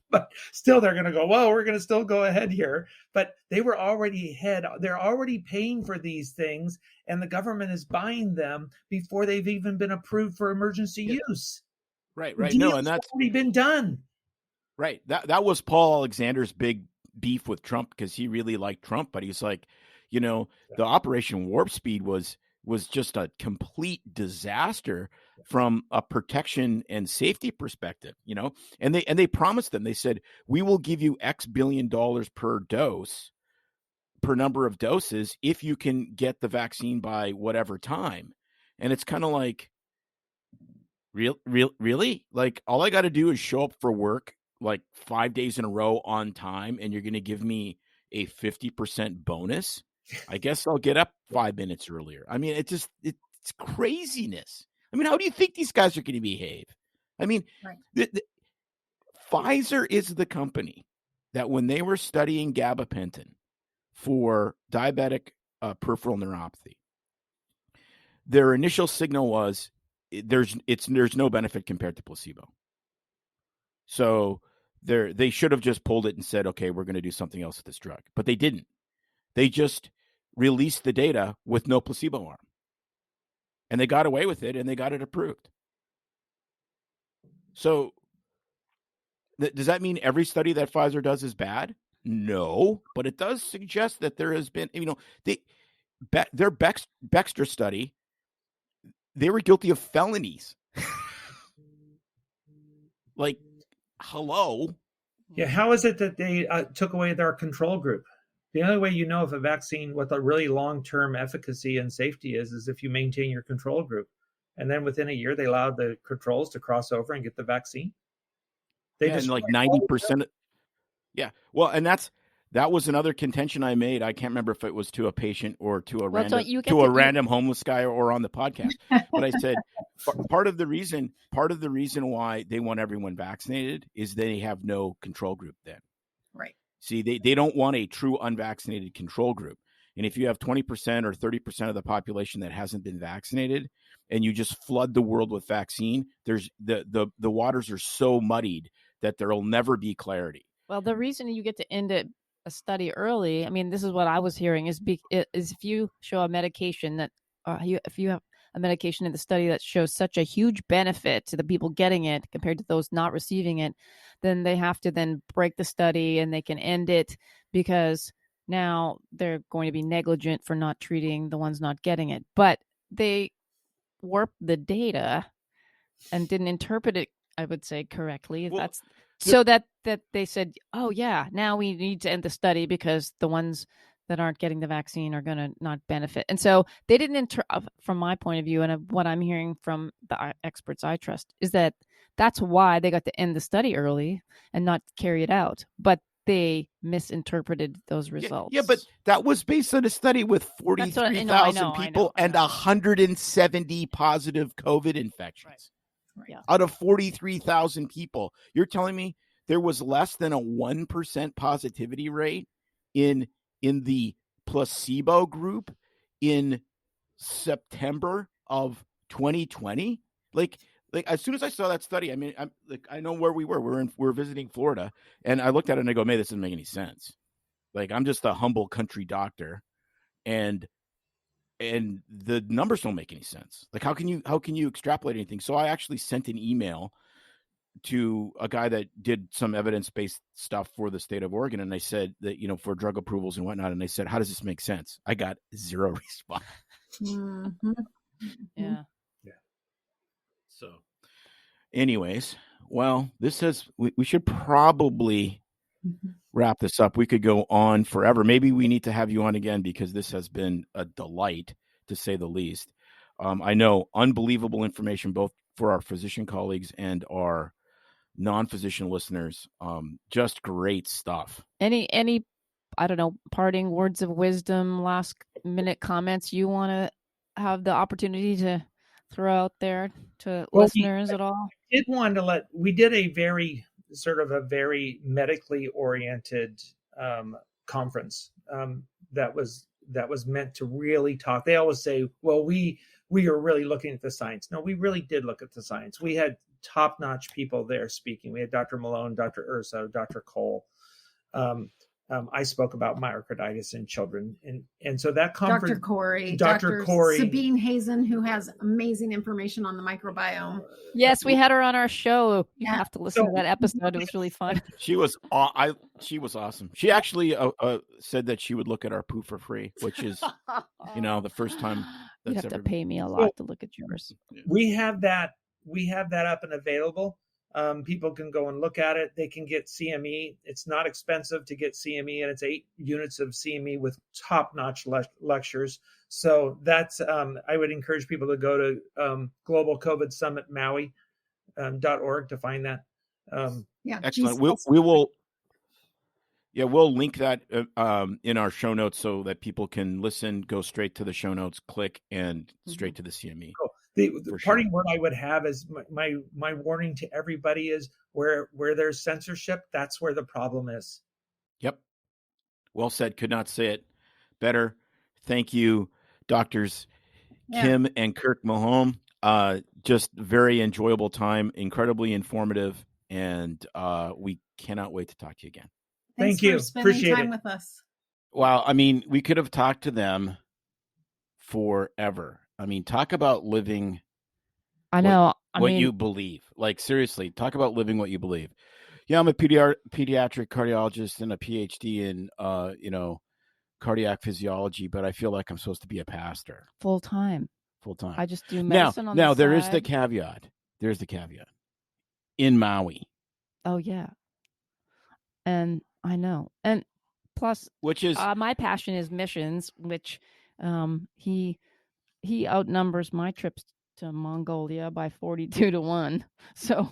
But still, they're going to go, well, we're going to still go ahead here. But they were already ahead. They're already paying for these things, and the government is buying them before they've even been approved for emergency use. Right. No, and that's already been done. Right. That was Paul Alexander's big beef with Trump, because he really liked Trump, but he's like, the Operation Warp Speed was just a complete disaster from a protection and safety perspective, and they promised them, they said, we will give you X billion dollars per dose, per number of doses, if you can get the vaccine by whatever time. And it's kind of like, really? Like, all I got to do is show up for work like 5 days in a row on time, and you're going to give me a 50% bonus? I guess I'll get up 5 minutes earlier. I mean, it's craziness. I mean, how do you think these guys are going to behave? I mean, right. Pfizer is the company that, when they were studying gabapentin for diabetic peripheral neuropathy, their initial signal was there's no benefit compared to placebo. So they should have just pulled it and said, okay, we're going to do something else with this drug. But they didn't. They just released the data with no placebo arm. And they got away with it, and they got it approved. So does that mean every study that Pfizer does is bad? No, but it does suggest that there has been, their Baxter study, they were guilty of felonies. Like, hello? Yeah, how is it that they took away their control group? The only way you know if a vaccine, what the really long-term efficacy and safety is if you maintain your control group. And then within a year, they allowed the controls to cross over and get the vaccine. And like 90%. Yeah. Well, and that was another contention I made. I can't remember if it was to a patient or to a random homeless guy or on the podcast. But I said, part of the reason why they want everyone vaccinated is they have no control group then. Right. See, they don't want a true unvaccinated control group. And if you have 20% or 30% of the population that hasn't been vaccinated, and you just flood the world with vaccine, there's the waters are so muddied that there'll never be clarity. Well, the reason you get to end a study early, I mean, this is what I was hearing, is if you show a medication that if you have a medication in the study that shows such a huge benefit to the people getting it compared to those not receiving it, then they have to then break the study and they can end it, because now they're going to be negligent for not treating the ones not getting it. But they warp the data and didn't interpret it, I would say, correctly. Well, so that they said, oh yeah, now we need to end the study because the ones that aren't getting the vaccine are going to not benefit. And so they didn't, from my point of view, and what I'm hearing from the experts I trust, is that that's why they got to end the study early and not carry it out. But they misinterpreted those results. Yeah, but that was based on a study with 43,000 people and 170 positive COVID infections. Right. Yeah. Out of 43,000 people, you're telling me there was less than a 1% positivity rate in the placebo group in September of 2020? Like as soon as I saw that study, I mean, I know where we were. We're visiting Florida, and I looked at it and I go, "Man, this doesn't make any sense." Like, I'm just a humble country doctor, and the numbers don't make any sense. Like, how can you extrapolate anything? So I actually sent an email to a guy that did some evidence-based stuff for the state of Oregon, and I said that, for drug approvals and whatnot, and I said, "How does this make sense?" I got zero response. Mm-hmm. Yeah. So, anyways, well, we should probably wrap this up. We could go on forever. Maybe we need to have you on again, because this has been a delight, to say the least. I know unbelievable information, both for our physician colleagues and our non-physician listeners. Just great stuff. Any, I don't know, parting words of wisdom, last minute comments you want to have the opportunity to throw out there to listeners at all? We did a very medically oriented conference that was meant to really talk. They always say, well, we are really looking at the science. No, we really did look at the science. We had top-notch people there speaking. We had Dr. Malone, Dr. Urso, Dr. Cole. I spoke about myocarditis in children, and so that conference. Dr. Corey, Sabine Hazen, who has amazing information on the microbiome. Yes, we had her on our show. You have to listen to that episode. It was really fun. She was awesome. She actually said that she would look at our poo for free, which is the first time. You have to pay me a lot to look at yours. We have that up and available. People can go and look at it. They can get CME. It's not expensive to get CME, and it's 8 units of CME with top-notch lectures. So that's I would encourage people to go to Global COVID Summit Maui.org to find that. Excellent. We'll link that in our show notes so that people can listen, go straight to the show notes, click, and straight to the CME. Cool. The parting word I would have is my warning to everybody is where there's censorship, that's where the problem is. Yep. Well said. Could not say it better. Thank you, Doctors Kim and Kirk Milhoan. Just very enjoyable time, incredibly informative, and we cannot wait to talk to you again. Thanks Thank you. For spending Appreciate time it. with us. Well, I mean, we could have talked to them forever. I mean, talk about living. I know. What you believe. Like, seriously, talk about living what you believe. Yeah, I'm a pediatric cardiologist and a PhD in, cardiac physiology, but I feel like I'm supposed to be a pastor. Full time. I just do medicine on the Now, there side. is the caveat. There's the caveat. In Maui. Oh, yeah. And I know. And plus, which is my passion is missions, which he outnumbers my trips to Mongolia by 42-1. So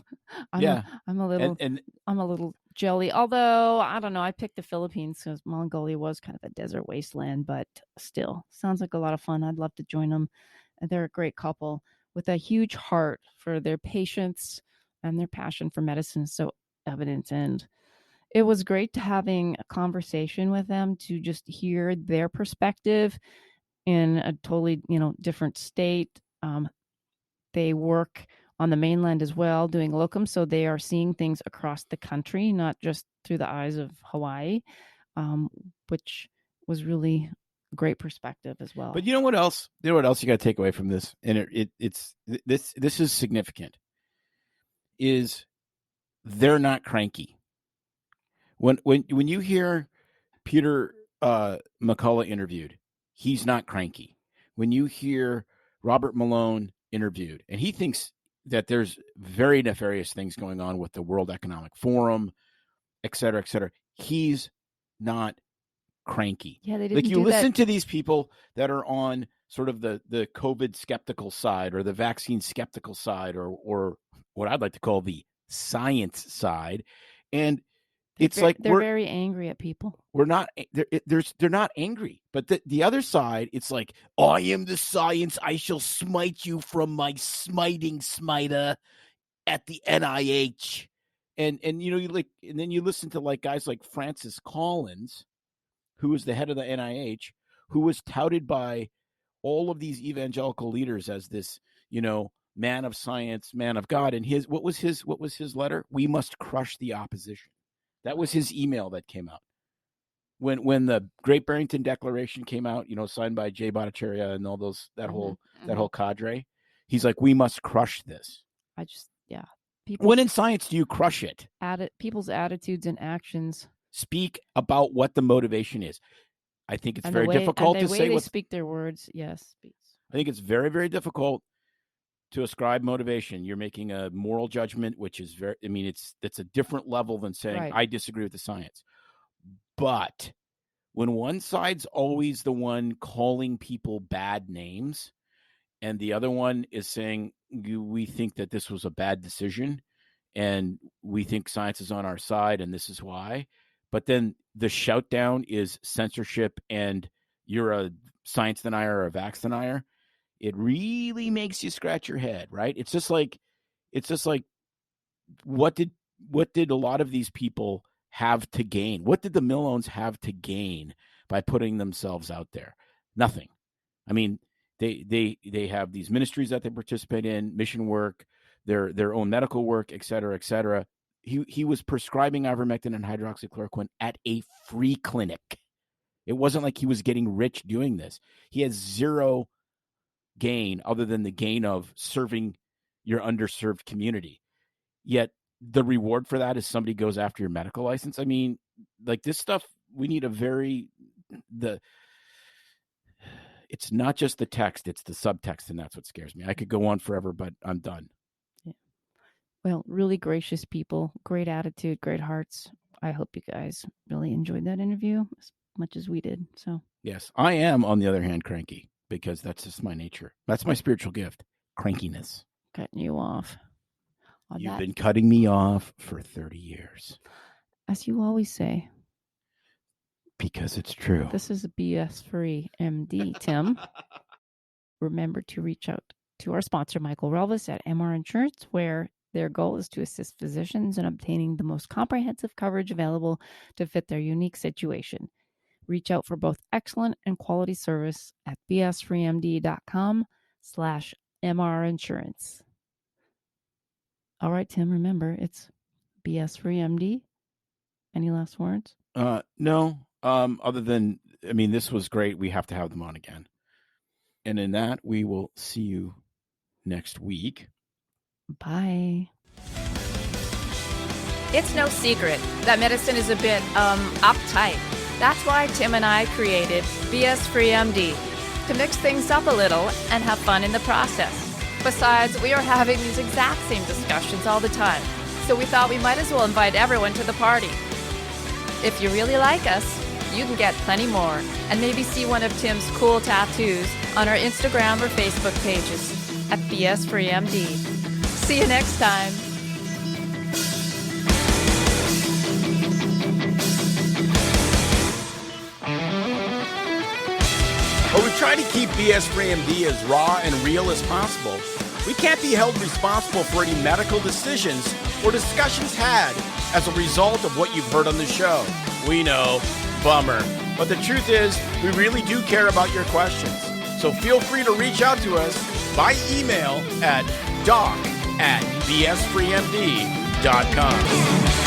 I'm a little jelly. Although I don't know, I picked the Philippines because Mongolia was kind of a desert wasteland, but still sounds like a lot of fun. I'd love to join them. They're a great couple with a huge heart for their patients, and their passion for medicine is so evident. And it was great having a conversation with them to just hear their perspective in a totally, different state. They work on the mainland as well, doing locum, so they are seeing things across the country, not just through the eyes of Hawaii, which was really a great perspective as well. But you know what else? You got to take away from this, and it's this is significant. Is they're not cranky. When you hear Peter McCullough interviewed, he's not cranky. When you hear Robert Malone interviewed, and he thinks that there's very nefarious things going on with the World Economic Forum, et cetera, et cetera. He's not cranky. Yeah, they didn't like you do listen that. to these people that are on sort of the COVID skeptical side or the vaccine skeptical side or what I'd like to call the science side. And it's like they're very angry at people. We're not they're not angry, but the other side, it's like, I am the science, I shall smite you from my smiting smiter at the NIH. And you know, and then you listen to like guys like Francis Collins, who is the head of the NIH, who was touted by all of these evangelical leaders as this, you know, man of science, man of God. And what was his letter? We must crush the opposition. That was his email that came out when the Great Barrington Declaration came out, you know, signed by Jay Bhattacharya and all those that whole cadre. He's like, we must crush this. People. When in science do you crush it? People's attitudes and actions speak about what the motivation is. I think it's very difficult to say. They speak their words. Yes, I think it's very, very difficult to ascribe motivation. You're making a moral judgment, which is it's a different level than saying, right, I disagree with the science. But when one side's always the one calling people bad names and the other one is saying, we think that this was a bad decision and we think science is on our side and this is why. But then the shout down is censorship and you're a science denier or a vax denier. It really makes you scratch your head, right? It's just like what did a lot of these people have to gain? What did the Milhoans have to gain by putting themselves out there? Nothing. I mean, they have these ministries that they participate in, mission work, their own medical work, et cetera, et cetera. He was prescribing ivermectin and hydroxychloroquine at a free clinic. It wasn't like he was getting rich doing this. He has zero gain other than the gain of serving your underserved community. Yet the reward for that is somebody goes after your medical license. I mean, like this stuff, we need it's not just the text, it's the subtext, and that's what scares me. I could go on forever, but I'm done. Yeah. Well, really gracious people, great attitude, great hearts. I hope you guys really enjoyed that interview as much as we did. So yes, I am, on the other hand, cranky because that's just my nature. That's my spiritual gift, crankiness. Cutting you off. You've been cutting me off for 30 years. As you always say. Because it's true. This is a BS-free MD, Tim. Remember to reach out to our sponsor, Michael Relvis at MR Insurance, where their goal is to assist physicians in obtaining the most comprehensive coverage available to fit their unique situation. Reach out for both excellent and quality service at bsfreemd.com/MR Insurance. All right, Tim, remember, it's BS-free MD. Any last words? No. Other than, I mean, this was great. We have to have them on again. And in that, we will see you next week. Bye. It's no secret that medicine is a bit, uptight. That's why Tim and I created BS-free MD, to mix things up a little and have fun in the process. Besides, we are having these exact same discussions all the time, so we thought we might as well invite everyone to the party. If you really like us, you can get plenty more and maybe see one of Tim's cool tattoos on our Instagram or Facebook pages at BS-free-MD. See you next time. While we try to keep BS-free-MD as raw and real as possible, we can't be held responsible for any medical decisions or discussions had as a result of what you've heard on the show. We know, bummer. But the truth is, we really do care about your questions. So feel free to reach out to us by email at doc@bsfreemd.com.